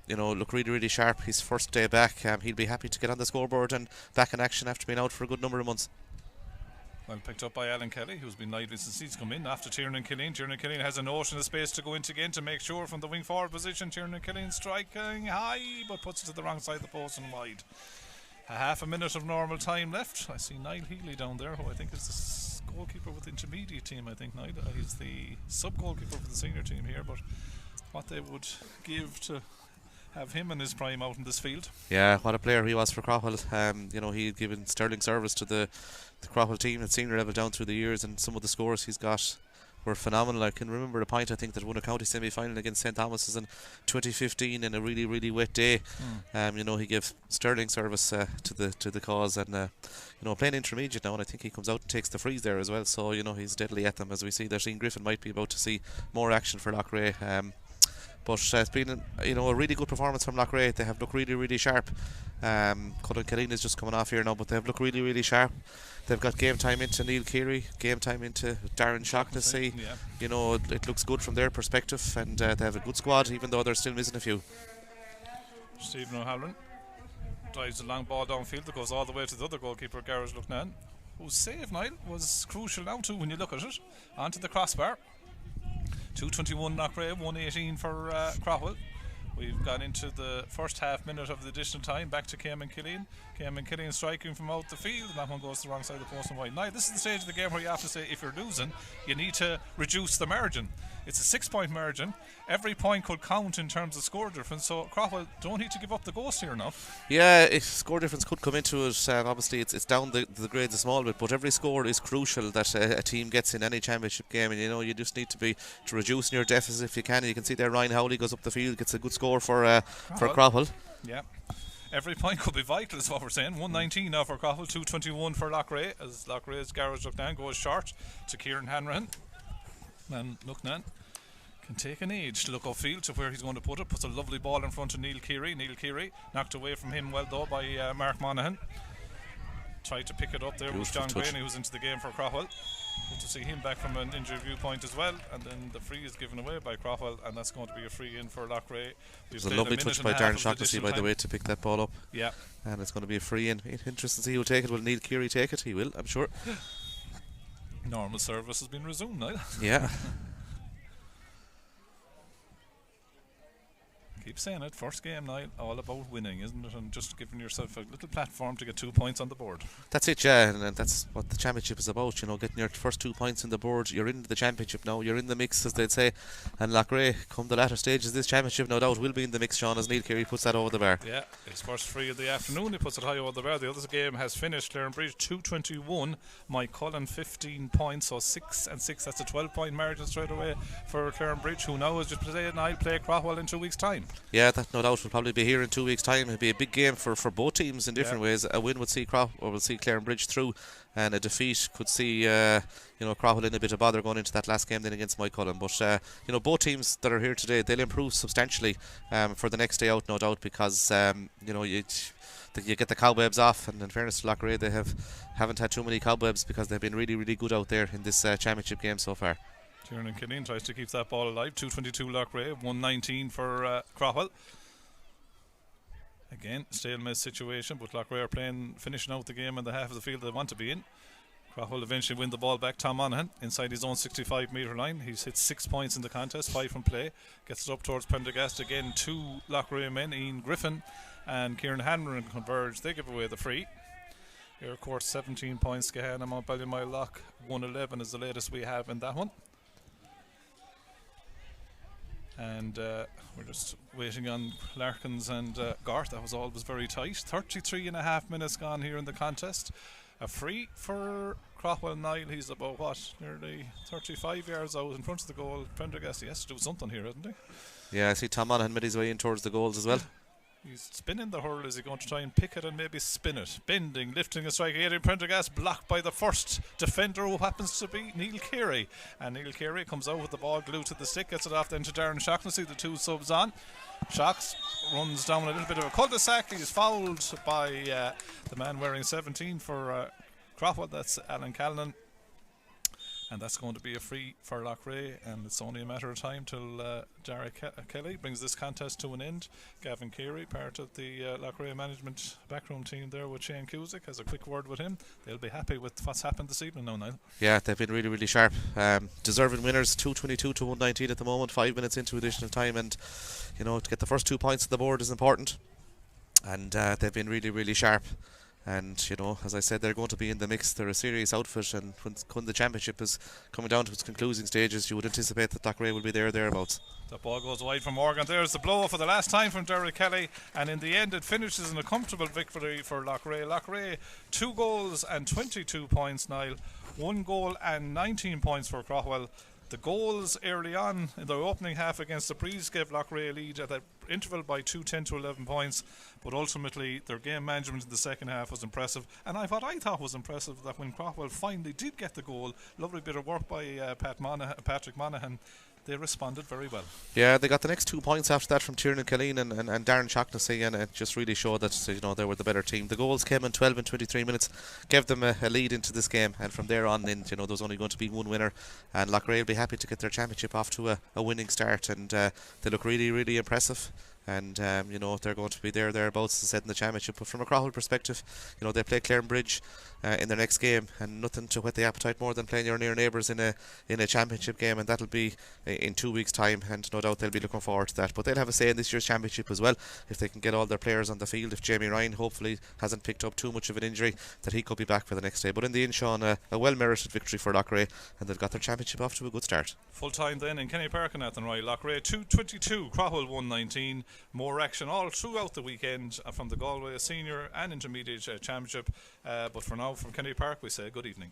Speaker 3: look really, really sharp. His first day back, he'll be happy to get on the scoreboard and back in action after being out for a good number of months.
Speaker 2: Well picked up by Alan Kelly, who's been lively since he's come in after Tiernan Killeen. Tiernan Killeen has a notion of space to go into again to make sure from the wing forward position. Tiernan Killeen striking high, but puts it to the wrong side of the post and wide. A half a minute of normal time left. I see Niall Healy down there, who I think is the goalkeeper with the intermediate team. I think Niall, he's the sub-goalkeeper for the senior team here, but what they would give to have him in his prime out in this field. Yeah,
Speaker 3: what a player he was for Craughwell. He'd given sterling service to the Craughwell team at senior level down through the years, and some of the scores he's got were phenomenal. I can remember a point I think that won a county semi-final against St Thomas's in 2015 in a really, really wet day. He gave sterling service to the cause, and playing intermediate now, and I think he comes out and takes the frees there as well. So he's deadly at them, as we see that Ian Griffin might be about to see more action for Loughrea. But it's been a really good performance from Loughrea. They have looked really, really sharp. Colin Killeen is just coming off here now, but they have looked really, really sharp. They've got game time into Neil Keary, game time into Darren Shaughnessy. It looks good from their perspective, and they have a good squad, even though they're still missing a few.
Speaker 2: Stephen O'Halloran drives the long ball downfield that goes all the way to the other goalkeeper, Gareth Lucknan, whose save, Niall, was crucial now too when you look at it. Onto the crossbar. 2:21 Loughrea, 1:18 for Craughwell. We've gone into the first half minute of the additional time. Back to Cayman Killeen. Cayman Killeen striking from out the field, and that one goes to the wrong side of the post and wide. Now, this is the stage of the game where you have to say, if you're losing, you need to reduce the margin. It's a 6-point margin. Every point could count in terms of score difference, so Craughwell don't need to give up the ghost here now.
Speaker 3: Yeah, if score difference could come into it, obviously it's down the grades a small bit, but every score is crucial that a team gets in any championship game, and you just need to reduce your deficit if you can. You can see there Ryan Howley goes up the field, gets a good score for Craughwell.
Speaker 2: Yeah. Every point could be vital, is what we're saying. 1:19 now for Craughwell, 2:21 for Loughrea, as Loughrea's Garage Lucknan goes short to Kieran Hanrahan. And Lucknan can take an age to look upfield to where he's going to put it. Puts a lovely ball in front of Neil Keary. Neil Keary knocked away from him well though by Mark Monaghan. tried to pick it up there with John Graney, who's into the game for Craughwell. Good to see him back from an injury viewpoint as well. And then the free is given away by Craughwell, and that's going to be a free in for Loughrea.
Speaker 3: It was a lovely touch by Darren Shaughnessy, by the way, to pick that ball up.
Speaker 2: Yeah.
Speaker 3: And it's going to be a free in. Interesting to see who'll take it. Will Neil Keary take it? He will, I'm sure.
Speaker 2: Normal service has been resumed now.
Speaker 3: Yeah.
Speaker 2: Keep saying it, first game night, all about winning, isn't it? And just giving yourself a little platform to get 2 points on the board.
Speaker 3: That's it, yeah, and that's what the championship is about, you know, getting your first 2 points on the board. You're in the championship now, you're in the mix, as they'd say. And Loughrea, come the latter stages of this championship, no doubt will be in the mix, Sean, as Neil Keary puts that over the bar.
Speaker 2: Yeah, his first free of the afternoon, he puts it high over the bar. The other game has finished. Clarenbridge 221, Mike Cullen 15 points, so 6 and 6. That's a 12-point margin straight away for Clarenbridge, who now has just played and I'll play Craughwell in 2 weeks' time.
Speaker 3: Yeah, that no doubt will probably be here in 2 weeks' time. It'll be a big game for both teams in different ways. A win would see Clarenbridge through, and a defeat could see Craughwell in a bit of bother going into that last game then against Mike Cullen. But both teams that are here today, they'll improve substantially for the next day out, no doubt, because you get the cobwebs off, and in fairness to Loughrea, they haven't had too many cobwebs because they've been really, really good out there in this championship game so far.
Speaker 2: Tiernan Killeen tries to keep that ball alive. 222 Loughrea, 119 for Craughwell. Again, stalemate situation, but Loughrea are finishing out the game in the half of the field they want to be in. Craughwell eventually win the ball back. Tom Monaghan inside his own 65-metre line. He's hit 6 points in the contest, 5 from play. Gets it up towards Prendergast again. 2 Loughrea men, Ian Griffin and Kieran Hanron, converge. They give away the free. Aircourt 17 points. Gahanna, Mount Ballymile Lock 111 is the latest we have in that one. And we're just waiting on Larkins and Garth. That was always very tight. 33.5 minutes gone here in the contest. A free for Craughwell Niall. He's about, nearly 35 yards out in front of the goal. Prendergast, he has to do something here, hasn't he?
Speaker 3: Yeah, I see Tom Monaghan made his way in towards the goals as well.
Speaker 2: He's spinning the hurl. Is he going to try and pick it and maybe spin it? Bending, lifting a strike. Adrian Prendergast blocked by the first defender, who happens to be Neil Keary. And Neil Keary comes out with the ball glued to the stick, gets it off then to Darren Shaughnessy, the 2 subs on. Shocks runs down a little bit of a cul-de-sac. He's fouled by the man wearing 17 for Craughwell. That's Alan Callan. And that's going to be a free for Loughrea, and it's only a matter of time till Derek Kelly brings this contest to an end. Gavin Keary, part of the Loughrea management backroom team there with Shane Cusick, has a quick word with him. They'll be happy with what's happened this evening now, Niall.
Speaker 3: Yeah, they've been really, really sharp. Deserving winners, 222 to 119 at the moment, 5 minutes into additional time, and to get the first 2 points on the board is important. And they've been really, really sharp. And as I said, they're going to be in the mix. They're a serious outfit, and when the championship is coming down to its concluding stages, you would anticipate that Loughrea will be thereabouts. The
Speaker 2: ball goes wide from Morgan. There's the blow for the last time from Derek Kelly, and in the end it finishes in a comfortable victory for Loughrea. Loughrea 2 goals and 22 points, Niall. 1 goal and 19 points for Craughwell. The goals early on in the opening half against the Breeze gave Loughrea a lead at the interval by 10 to 11 points, but ultimately their game management in the second half was impressive. And what I thought was impressive, that when Craughwell finally did get the goal, lovely bit of work by Patrick Monaghan, they responded very well.
Speaker 3: Yeah, they got the next 2 points after that from Tiernan Killeen and Darren Shaughnessy, and it just really showed that they were the better team. The goals came in 12 and 23 minutes, gave them a lead into this game, and from there on in, there was only going to be one winner, and Loughrea will be happy to get their championship off to a winning start, and they look really, really impressive. And they're going to be thereabouts, as I said, in the championship. But from a Craughwell perspective, they play Clarenbridge in their next game, and nothing to whet the appetite more than playing your near neighbours in a championship game, and that'll be in 2 weeks' time, and no doubt they'll be looking forward to that. But they'll have a say in this year's championship as well, if they can get all their players on the field. If Jamie Ryan hopefully hasn't picked up too much of an injury, that he could be back for the next day. But in the end, Sean, a well-merited victory for Loughrea, and they've got their championship off to a good start.
Speaker 2: Full time then in Kenny Park and Athenry. Loughrea 222, Craughwell 119. More action all throughout the weekend from the Galway Senior and Intermediate Championship. But for now, from Kenny Park, we say good evening.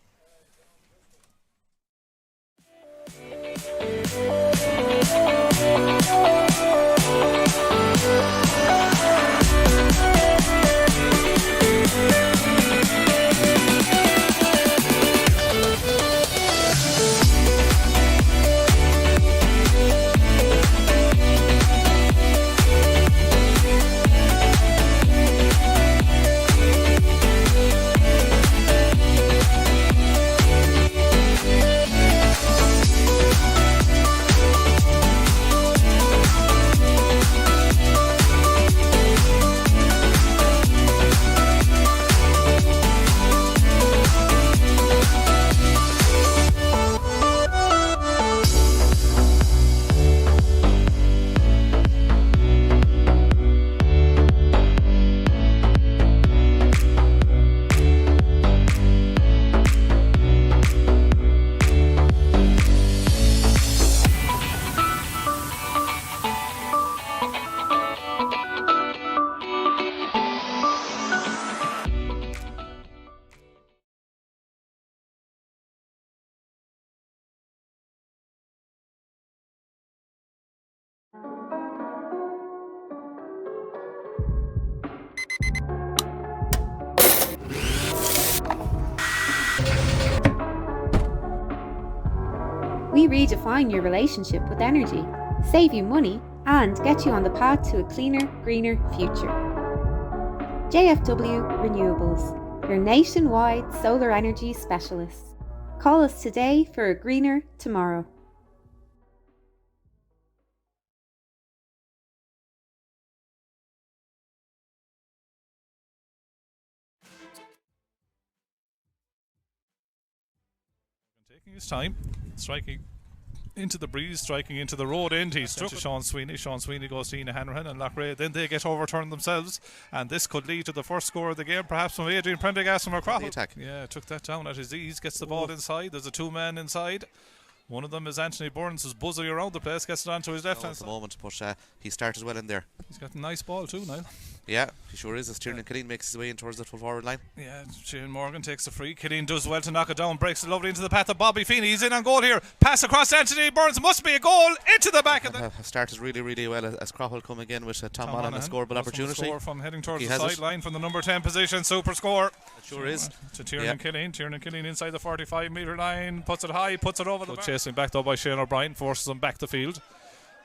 Speaker 1: We redefine your relationship with energy, save you money, and get you on the path to a cleaner, greener future. JFW Renewables, your nationwide solar energy specialists. Call us today for a greener tomorrow.
Speaker 2: Taking his time, striking into the breeze, striking into the road end. He struck Sean Sweeney. Sean Sweeney goes to Ian Hanrahan and Loughrea. Then they get overturned themselves, and this could lead to the first score of the game, perhaps from Adrian Prendergast from Craughwell. Yeah, took that down at his ease, gets the ball inside. There's a two-man inside. One of them is Anthony Burns, who's buzzing around the place, gets it onto his left hand
Speaker 3: at the moment, but he started well in there.
Speaker 2: He's got a nice ball too, Niall.
Speaker 3: Yeah, he sure is, as Tiernan Killeen makes his way in towards the full forward line.
Speaker 2: Yeah, Shane Morgan takes the free. Killeen does well to knock it down, breaks it lovely into the path of Bobby Feeney. He's in on goal here. Pass across to Anthony Burns, must be a goal into the back of the...
Speaker 3: Started really, really well as Craughwell come again with Tom Monaghan, a scoreable opportunity.
Speaker 2: Score from heading towards the sideline from the number 10 position. Super score.
Speaker 3: It sure is.
Speaker 2: To Tiernan Killeen. Tiernan Killeen inside the 45 metre line, puts it high, puts it over the bar. Chasing back though by Shane O'Brien, forces him back the field.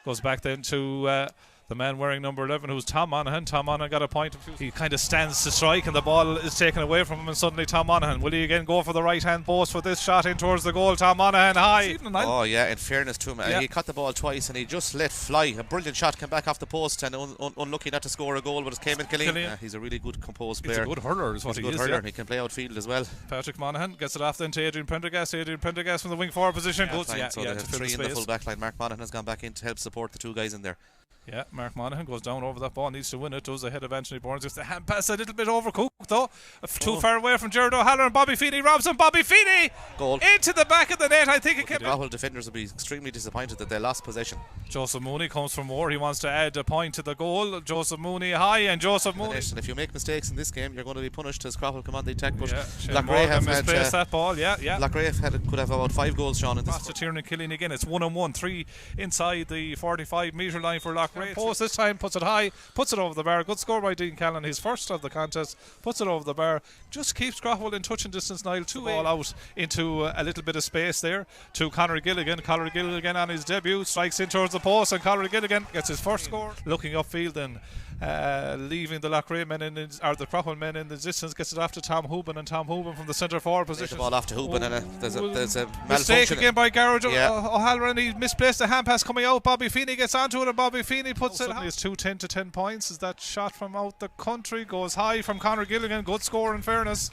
Speaker 2: Goes back then to the man wearing number 11, who's Tom Monaghan. Tom Monaghan got a point. He kind of stands to strike and the ball is taken away from him, and suddenly Tom Monaghan, will he again go for the right hand post with this shot in towards the goal? Tom Monaghan high.
Speaker 3: Oh yeah, in fairness to him, he cut the ball twice and he just let fly. A brilliant shot came back off the post, and unlucky not to score a goal, but it came in Killeen. He's a really good composed player.
Speaker 2: He's a good hurler is what he is.
Speaker 3: He can play outfield as well.
Speaker 2: Patrick Monaghan gets it off then to Adrian Prendergast. Adrian Prendergast from the wing forward position.
Speaker 3: So they have three in the full back line. Mark Monaghan has gone back in to help support the two guys in there.
Speaker 2: Yeah, Mark Monaghan goes down over that ball, needs to win it, does ahead of Anthony Burns. It's the hand pass a little bit overcooked though, too far away from Gerard O'Halloran. Bobby Feeney robs him. Bobby Feeney
Speaker 3: goal into
Speaker 2: the back of the net. I think it came.
Speaker 3: The Craughwell defenders will be extremely disappointed that they lost possession.
Speaker 2: Joseph Mooney comes from more. He wants to add a point to the goal. Joseph Mooney high, and Joseph Mooney.
Speaker 3: And if you make mistakes in this game, you're going to be punished as Craughwell come on the attack. But
Speaker 2: Loughrea have misplaced that ball.
Speaker 3: Loughrea could have about 5 goals, Sean, in this.
Speaker 2: Pass to Tiernan Killeen again. It's 1-on-1, 3 inside the 45 metre line for Loughrea. Post this time, puts it high, puts it over the bar. Good score by Dean Callan, his first of the contest. Puts it over the bar. Just keeps Craughwell in touching distance. Niall, two ball out into a little bit of space there to Conor Gilligan. Conor Gilligan on his debut strikes in towards the post, and Conor Gilligan gets his first score. Looking upfield and leaving the Loughrea men or the Craughwell men in the distance, gets it off to Tom Hooban, and Tom Hooban from the centre forward position.
Speaker 3: The ball off to Hooban, and there's a
Speaker 2: mistake again by Gerard O'Halloran. He misplaced the hand pass coming out. Bobby Feeney gets onto it, and Bobby Feeney puts it high. It's 2-10 to 10 points as that shot from out the country goes high from Conor Gilligan. Good score in fairness.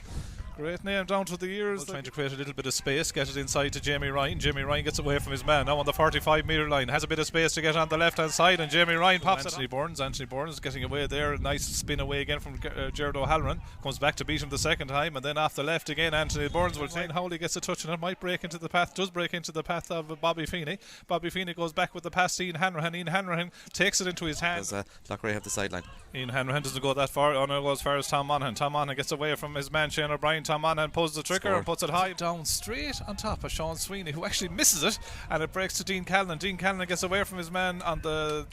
Speaker 2: Great name down to the ears. Trying to create a little bit of space, get it inside to Jamie Ryan. Jamie Ryan gets away from his man now on the 45 metre line. Has a bit of space to get on the left hand side, and Jamie Ryan pops it. Anthony Burns getting away there. Nice spin away again from Gerard O'Halloran. Comes back to beat him the second time, and then off the left again. Anthony Burns will take. Howley gets a touch, and it might break into the path. Does break into the path of Bobby Feeney. Bobby Feeney goes back with the pass to Ian Hanrahan. Ian Hanrahan takes it into his hand.
Speaker 3: Does Loughrea have the sideline?
Speaker 2: Ian Hanrahan doesn't go that far. Oh no, goes as far as Tom Monaghan. Tom Monaghan gets away from his man Shane O'Brien. Tom Monaghan pulls the trigger and puts it high down straight on top of Sean Sweeney, who actually misses it, and it breaks to Dean Callan. Dean Callan gets away from his man on the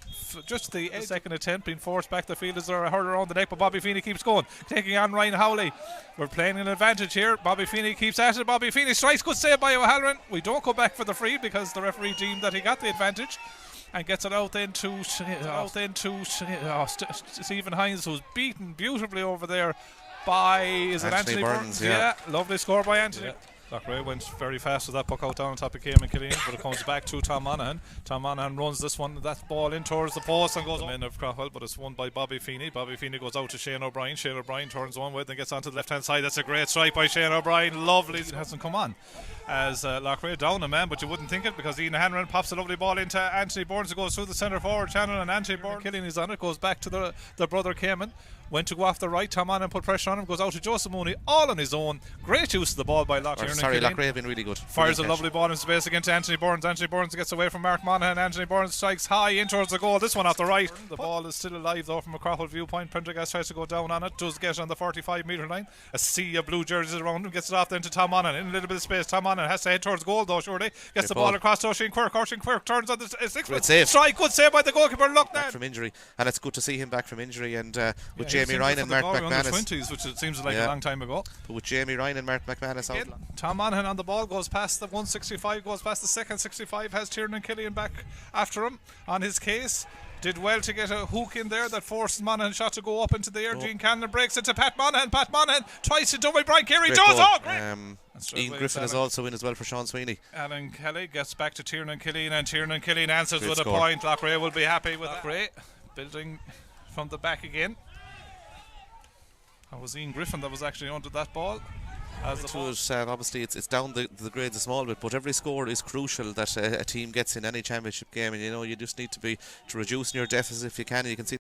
Speaker 2: just the second attempt, being forced back the field as there a hurl around the neck, but Bobby Feeney keeps going, taking on Ryan Howley. We're playing an advantage here. Bobby Feeney keeps at it. Bobby Feeney strikes. Good save by O'Halloran. We don't go back for the free because the referee deemed that he got the advantage, and gets it out then to Stephen Hines, who's beaten beautifully over there by Anthony Burns. Yeah, lovely score by Anthony. Loughrea went very fast with that puck out down on top of Cayman Killeen, but it comes back to Tom Monaghan. Tom Monaghan runs this one, that ball in towards the post and goes in of Craughwell, but it's won by Bobby Feeney. Bobby Feeney goes out to Shane O'Brien. Shane O'Brien turns one way, then gets onto the left hand side. That's a great strike by Shane O'Brien. Lovely. It hasn't come on as Loughrea down a man, but you wouldn't think it because Ian Hanrahan pops a lovely ball into Anthony Burns, who goes through the centre forward channel, and Anthony Burns Killeen is on it, goes back to the brother Cayman. Went to go off the right, Tom Monaghan put pressure on him, goes out to Joseph Mooney, all on his own. Great use of the ball by Loughrea.
Speaker 3: Loughrea have been really good.
Speaker 2: Fires a lovely ball in space against Anthony Burns. Anthony Burns gets away from Mark Monaghan. Anthony Burns strikes high in towards the goal. This one off the right. The ball is still alive though from a Craughwell viewpoint. Prendergast tries to go down on it, does get on the 45 metre line. A sea of blue jerseys around him, gets it off then to Tom Monaghan. In a little bit of space, Tom Monaghan has to head towards goal though, surely. Gets the ball across to Oisin Quirk. Oisin Quirk turns on the 6
Speaker 3: great save.
Speaker 2: Strike, good save by the goalkeeper. Look now.
Speaker 3: From injury, and it's good to see him back from injury, and with Jamie Ryan and Mark McManus.
Speaker 2: 20s, which it seems like a long time ago.
Speaker 3: But with Jamie Ryan and Mark McManus out.
Speaker 2: Tom Monaghan on the ball, goes past the 165, goes past the second 65, has Tiernan Killian back after him on his case. Did well to get a hook in there that forced Monaghan shot to go up into the air. Gene Cannon breaks it to Pat Monaghan. Pat Monaghan twice to done by Brian Carey.
Speaker 3: Ian Griffin is also in as well for Sean Sweeney.
Speaker 2: Alan Kelly gets back to Tiernan Killian, and Tiernan Killian answers with a point. Loughrea will be happy with Loughrea. Building from the back again. That was Ian Griffin that was actually under that ball.
Speaker 3: Obviously it's down the grades a small bit, but every score is crucial that a team gets in any championship game, and you just need to reduce your deficit if you can. You can see